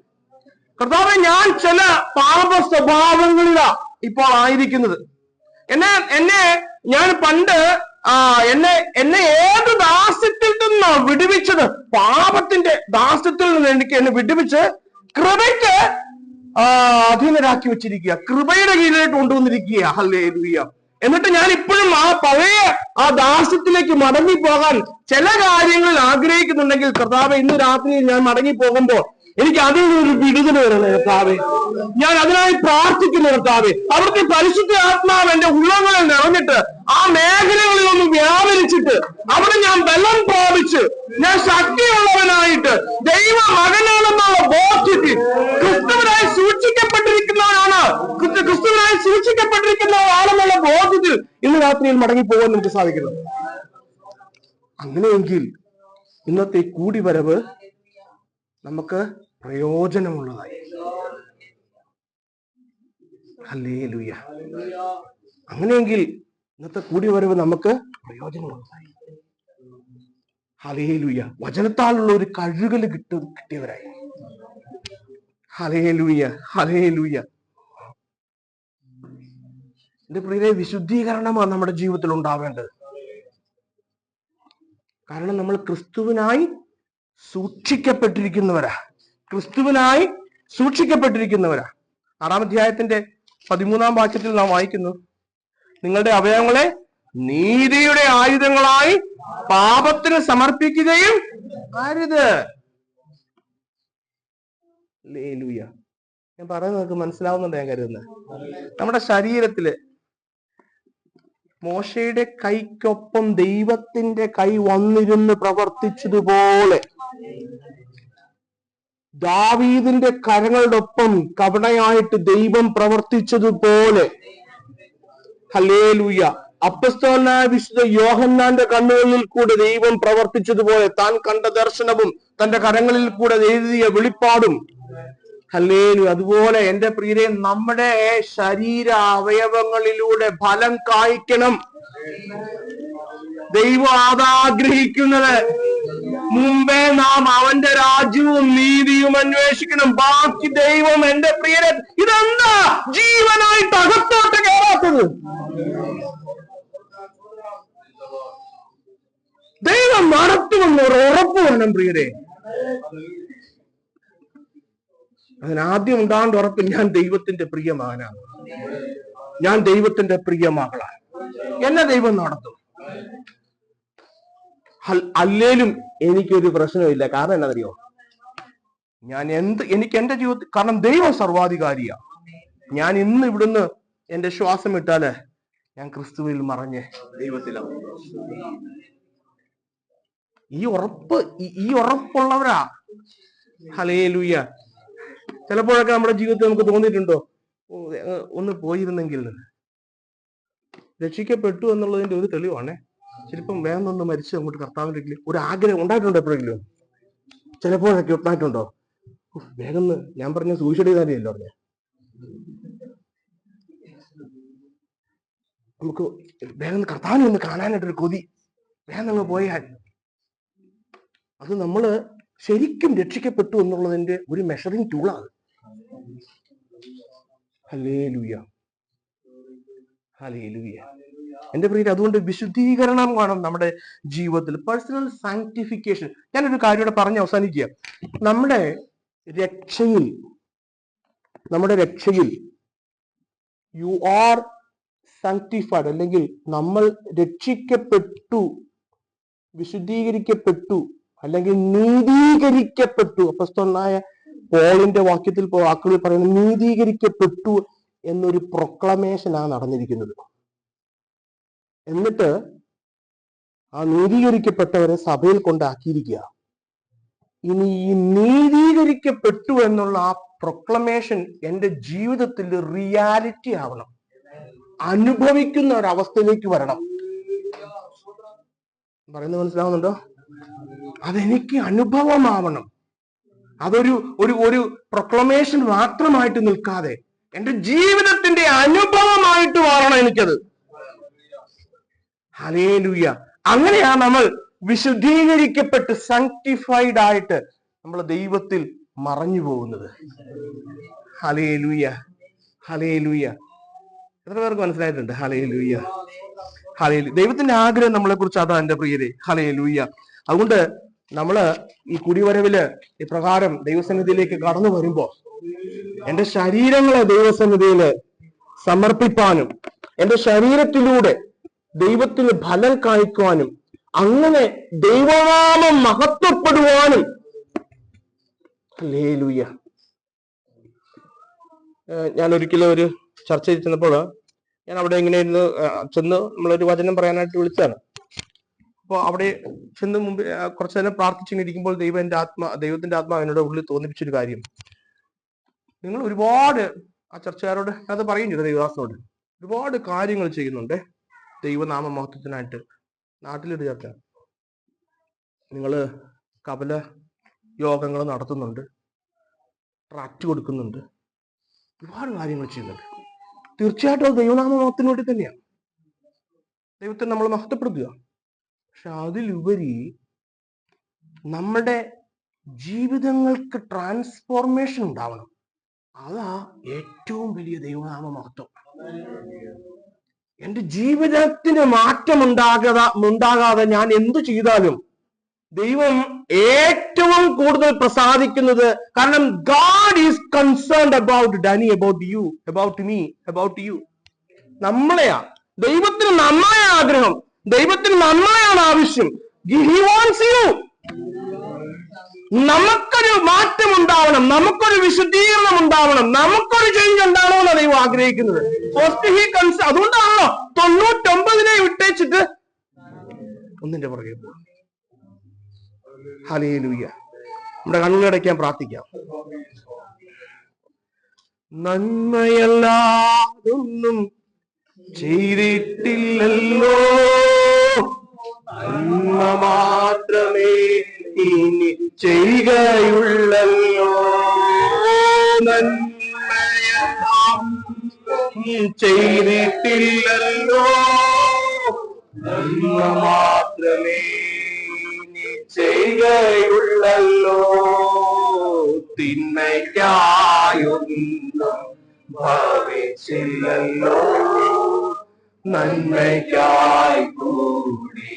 കർത്താവേ, ഞാൻ ചില പാപ സ്വഭാവങ്ങളിലാ ഇപ്പോൾ ആയിരിക്കുന്നത്. ഞാൻ പണ്ട് എന്നെ ഏത് ദാസ്യത്തിൽ നിന്നോ വിടുവിച്ചത്? പാപത്തിന്റെ ദാസ്യത്തിൽ നിന്ന് എന്നെ വിടുവിച്ച് കൃപയ്ക്ക് അധീനരാക്കി വെച്ചിരിക്കുക, കൃപയുടെ കീഴിലേക്ക് കൊണ്ടുവന്നിരിക്കുക. ഹല്ലേലൂയ. എന്നിട്ട് ഞാൻ ഇപ്പോഴും ആ പഴയ ദാസ്യത്തിലേക്ക് മടങ്ങി പോകാൻ ചില കാര്യങ്ങൾ ആഗ്രഹിക്കുന്നുണ്ടെങ്കിൽ കർത്താവേ, ഇന്ന് രാത്രിയിൽ ഞാൻ മടങ്ങി പോകുമ്പോൾ എനിക്ക് അതിൽ നിന്നൊരു വിടുതൽ വരണം കർത്താവേ. ഞാൻ അതിനായി പ്രാർത്ഥിക്കുന്നു കർത്താവേ. അവിടുത്തെ പരിശുദ്ധ ആത്മാവ് എന്റെ ഉള്ളങ്ങളിൽ നിറഞ്ഞിട്ട് ആ മേഖലകളിൽ ഒന്ന് വ്യാപരിച്ചിട്ട് അവിടെ ഞാൻ ബലം പ്രാപിച്ച് ഞാൻ ശക്തിയുള്ളവനായിട്ട് ദൈവ മകനാണെന്നുള്ള ബോധ്യത്തിൽ ക്രിസ്തുവിനായി സൂക്ഷിക്കപ്പെട്ടിരിക്കുന്നവരാണെന്നുള്ള ബോധ്യത്തിൽ ഇന്ന് രാത്രിയിൽ മടങ്ങി പോകാൻ നമുക്ക് സാധിക്കണം. അങ്ങനെയെങ്കിൽ ഇന്നത്തെ കൂടിവരവ് നമുക്ക് പ്രയോജനമുള്ളതായി. ഹല്ലേലൂയ. അങ്ങനെയെങ്കിൽ ഇന്നത്തെ കൂടിവരവ് നമുക്ക് പ്രയോജനമുള്ളതായി. ഹല്ലേലൂയ. വചനത്താലുള്ള ഒരു കഴുകൽ കിട്ടിയവരായി. ഹല്ലേലൂയ. ഹല്ലേലൂയ. എന്റെ പ്രിയരെ, വിശുദ്ധീകരണമാണ് നമ്മുടെ ജീവിതത്തിൽ ഉണ്ടാവേണ്ടത്. കാരണം നമ്മൾ ക്രിസ്തുവിനായി സൂക്ഷിക്കപ്പെട്ടിരിക്കുന്നവരാ. ക്രിസ്തുവിനായി സൂക്ഷിക്കപ്പെട്ടിരിക്കുന്നവരാ. 6-ാം അധ്യായത്തിന്റെ 13-ാം വാക്യത്തിൽ നാം വായിക്കുന്നു, നിങ്ങളുടെ അവയവങ്ങളെ നീതിയുടെ ആയുധങ്ങളായി പാപത്തിന് സമർപ്പിക്കുകയും അരുത്. ഹല്ലേലൂയ. ഞാൻ പറയുന്നത് നിങ്ങൾക്ക് മനസ്സിലാവുന്നുണ്ട് ഞാൻ കരുതുന്നത്. നമ്മുടെ ശരീരത്തില് മോശയുടെ കൈക്കൊപ്പം ദൈവത്തിന്റെ കൈ വന്നിരുന്ന് പ്രവർത്തിച്ചതുപോലെ ദാവീദിന്റെ കരങ്ങളുടെ ഒപ്പം കവണയായിട്ട് ദൈവം പ്രവർത്തിച്ചതുപോലെ, ഹല്ലേലൂയ, അപ്പസ്തോലനായ വിശുദ്ധ യോഹന്നാന്റെ കണ്ണുകളിൽ കൂടെ ദൈവം പ്രവർത്തിച്ചതുപോലെ താൻ കണ്ട ദർശനവും തന്റെ കരങ്ങളിൽ കൂടെ എഴുതിയ വെളിപ്പാടും, ഹല്ലേലൂയ, അതുപോലെ എന്റെ പ്രിയരെ നമ്മുടെ ശരീര അവയവങ്ങളിലൂടെ ഫലം കായ്ക്കണം. ദൈവം അതാഗ്രഹിക്കുന്നത്. മുമ്പേ നാം അവന്റെ രാജ്യവും നീതിയും അന്വേഷിക്കണം. ബാക്കി ദൈവം, എന്റെ പ്രിയരെ, ഇതെന്താ ജീവനായിട്ട് അകത്തോട്ട് കയറാത്തത്? ദൈവം നടത്തുമെന്ന് ഒരു ഉറപ്പ് വേണം പ്രിയരെ. അതിനാദ്യം ഉണ്ടാകേണ്ട ഉറപ്പ്, ഞാൻ ദൈവത്തിന്റെ പ്രിയ മകനാണ്, ഞാൻ ദൈവത്തിന്റെ പ്രിയ മകളാണ്, എന്നെ ദൈവം നടത്തും. അല്ലേലും എനിക്കൊരു പ്രശ്നമില്ല. കാരണം എന്നറിയോ, എനിക്ക് എന്റെ ജീവിതത്തിൽ, കാരണം ദൈവം സർവാധികാരിയാ. ഞാൻ ഇന്ന് ഇവിടുന്ന് എന്റെ ശ്വാസം വിട്ടാല് ഞാൻ ക്രിസ്തുവിൽ മറഞ്ഞ് ദൈവത്തിലാണ്. ഈ ഉറപ്പുള്ളവരാ. ഹല്ലേലൂയ. ചിലപ്പോഴൊക്കെ നമ്മുടെ ജീവിതത്തിൽ നമുക്ക് തോന്നിയിട്ടുണ്ടോ, ഒന്ന് പോയിരുന്നെങ്കിൽ. രക്ഷിക്കപ്പെട്ടു എന്നുള്ളതിന്റെ ഒരു തെളിവാണേ. ചിലപ്പം വേഗം ഒന്ന് മരിച്ചു അങ്ങോട്ട് കർത്താവിന്റെ ഒരു ആഗ്രഹം ഉണ്ടായിട്ടുണ്ടോ എപ്പോഴെങ്കിലും? ചിലപ്പോഴൊക്കെ ഉണ്ടായിട്ടുണ്ടോ? വേഗം ഞാൻ പറഞ്ഞ സൂയിസൈഡ് കാര്യമല്ലോ പറഞ്ഞ, നമുക്ക് വേഗം കർത്താവിനെ ഒന്ന് കാണാനായിട്ടൊരു കൊതി, വേഗം അങ്ങ് പോയാൽ അത് നമ്മള് ശരിക്കും രക്ഷിക്കപ്പെട്ടു എന്നുള്ളതിന്റെ ഒരു മെഷറിംഗ് ടൂളാണ്. ഹല്ലേലൂയ. ഹല്ലേലൂയ. എന്റെ പ്രിയരെ, അതുകൊണ്ട് വിശുദ്ധീകരണം വേണം നമ്മുടെ ജീവിതത്തിൽ. Personal sanctification. ഞാനൊരു കാര്യം ഇവിടെ പറഞ്ഞ് അവസാനിക്കുക. നമ്മുടെ രക്ഷയിൽ യു ആർ സാങ്ക്ടിഫൈഡ്, അല്ലെങ്കിൽ നമ്മൾ രക്ഷിക്കപ്പെട്ടു, വിശുദ്ധീകരിക്കപ്പെട്ടു, അല്ലെങ്കിൽ നീതീകരിക്കപ്പെട്ടു. അപ്പോസ്തലനായ പോളിന്റെ വാക്യത്തിൽ പറയുന്നത് നീതീകരിക്കപ്പെട്ടു എന്നൊരു പ്രൊക്ലമേഷനാണ് നടന്നിരിക്കുന്നത്. എന്നിട്ട് ആ നീതീകരിക്കപ്പെട്ടവരെ സഭയിൽ കൊണ്ടാക്കിയിരിക്കുക. ഇനി ഈ നീതീകരിക്കപ്പെട്ടു എന്നുള്ള ആ പ്രൊക്ലമേഷൻ എൻ്റെ ജീവിതത്തിൽ റിയാലിറ്റി ആവണം, അനുഭവിക്കുന്ന ഒരവസ്ഥയിലേക്ക് വരണം. പറയുന്നത് മനസ്സിലാവുന്നുണ്ടോ? അതെനിക്ക് അനുഭവമാവണം. അതൊരു ഒരു ഒരു പ്രൊക്ലമേഷൻ മാത്രമായിട്ട് നിൽക്കാതെ എൻ്റെ ജീവിതത്തിന്റെ അനുഭവമായിട്ട് മാറണം എനിക്കത്. ഹല്ലേലൂയ. അങ്ങനെയാ നമ്മൾ വിശുദ്ധീകരിക്കപ്പെട്ട് സാങ്ക്ടിഫൈഡ് ആയിട്ട് നമ്മൾ ദൈവത്തിൽ മറഞ്ഞു പോകുന്നത്. Hallelujah, hallelujah. എത്ര പേർക്ക് മനസ്സിലായിട്ടുണ്ട്? Hallelujah, hallelujah. ദൈവത്തിന്റെ ആഗ്രഹം നമ്മളെ കുറിച്ച് അതാ എൻ്റെ പ്രിയരെ. ഹല്ലേലൂയ. അതുകൊണ്ട് നമ്മള് ഈ കുടിവരവില് ഇപ്രകാരം ദൈവസന്നിധിയിലേക്ക് കടന്നു വരുമ്പോ എൻ്റെ ശരീരങ്ങളെ ദൈവസന്നിധിയില് സമർപ്പിപ്പാനും എൻ്റെ ശരീരത്തിലൂടെ ദൈവത്തിന് ഫലം കാണിക്കുവാനും അങ്ങനെ ദൈവനാമം മഹത്വപ്പെടുവാനും. ഹല്ലേലൂയ. ഞാൻ ഒരിക്കലും ഒരു ചർച്ചയിൽ ചെന്നപ്പോൾ ഞാൻ അവിടെ ഇങ്ങനെ ഇരുന്ന് ചെന്ന് നമ്മളൊരു വചനം പറയാനായിട്ട് വിളിച്ചതാണ്. അപ്പോൾ അവിടെ ചെന്ന് മുമ്പ് കുറച്ചു നേരം പ്രാർത്ഥിച്ചിരിക്കുമ്പോൾ ദൈവത്തിന്റെ ആത്മാവ് എന്നോട് ഉള്ളിൽ തോന്നിപ്പിച്ചൊരു കാര്യം, നിങ്ങൾ ഒരുപാട് ആ ചർച്ചക്കാരോട് അത് പറയും ചെയ്തു, ദൈവദാസനോട് ഒരുപാട് കാര്യങ്ങൾ ചെയ്യുന്നുണ്ട് ദൈവനാമ മഹത്വത്തിനായിട്ട്. നാട്ടിലൊരു ചർച്ച, നിങ്ങള് കപല യോഗങ്ങൾ നടത്തുന്നുണ്ട്, ട്രാക്ട് കൊടുക്കുന്നുണ്ട്, ഒരുപാട് കാര്യങ്ങൾ ചെയ്യുന്നുണ്ട്. തീർച്ചയായിട്ടും അത് ദൈവനാമ മഹത്വത്തിന് വേണ്ടി തന്നെയാണ്, ദൈവത്തെ നമ്മൾ മഹത്വപ്പെടുത്തുക. പക്ഷെ അതിലുപരി നമ്മുടെ ജീവിതങ്ങൾക്ക് ട്രാൻസ്ഫോർമേഷൻ ഉണ്ടാവണം. അതാ ഏറ്റവും വലിയ ദൈവനാമ മഹത്വം. എന്റെ ജീവിതത്തിന് മാറ്റം ഉണ്ടാകാതെ ഞാൻ എന്തു ചെയ്താലും ദൈവം ഏറ്റവും കൂടുതൽ പ്രസാദിക്കുന്നത്, കാരണം God is concerned about Danny, about you, about me, about you. നമ്മളെയാ ദൈവത്തിന്, നമ്മളെ ആഗ്രഹം, ദൈവത്തിന് നമ്മളെയാണ് ആവശ്യം. He wants you. നമുക്കൊരു മാറ്റം ഉണ്ടാവണം, നമുക്കൊരു വിശുദ്ധീകരണം ഉണ്ടാവണം, നമുക്കൊരു ചേഞ്ച് ഉണ്ടാവണമെന്ന് ദൈവം ആഗ്രഹിക്കുന്നത്. First he concern. അതുകൊണ്ടാണല്ലോ 99 വിട്ടേച്ചിട്ട് ഒന്നിന്റെ പുറകെ പോകും. ഹല്ലേലൂയ. നമ്മുടെ കണ്ണുകളടയ്ക്കാൻ പ്രാർത്ഥിക്കാം. നന്മയല്ലാതൊന്നും ചെയ്തിട്ടില്ലല്ലോ, നന്മ മാത്രമേ ഇനി ചെയ്യുകയുള്ളല്ലോ. നന്മയെല്ലാം ചെയ്തിട്ടില്ലല്ലോ, നന്മ മാത്രമേ ഇനി ചെയ്യുകയുള്ളല്ലോ. തിന്മയ്ക്കായൊന്നും ഭാവിച്ചില്ലല്ലോ, നന്മയ്ക്കായി കൂടി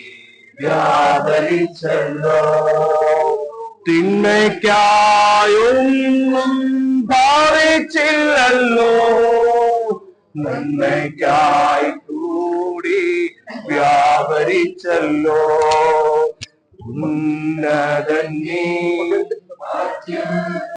വ്യാപരിച്ചല്ലോ. തിന്മയ്ക്കായൊന്നും ഭാവിച്ചില്ലല്ലോ, നന്മയ്ക്കായി കൂടി വ്യാപരിച്ചല്ലോ. ഉന്നതനേ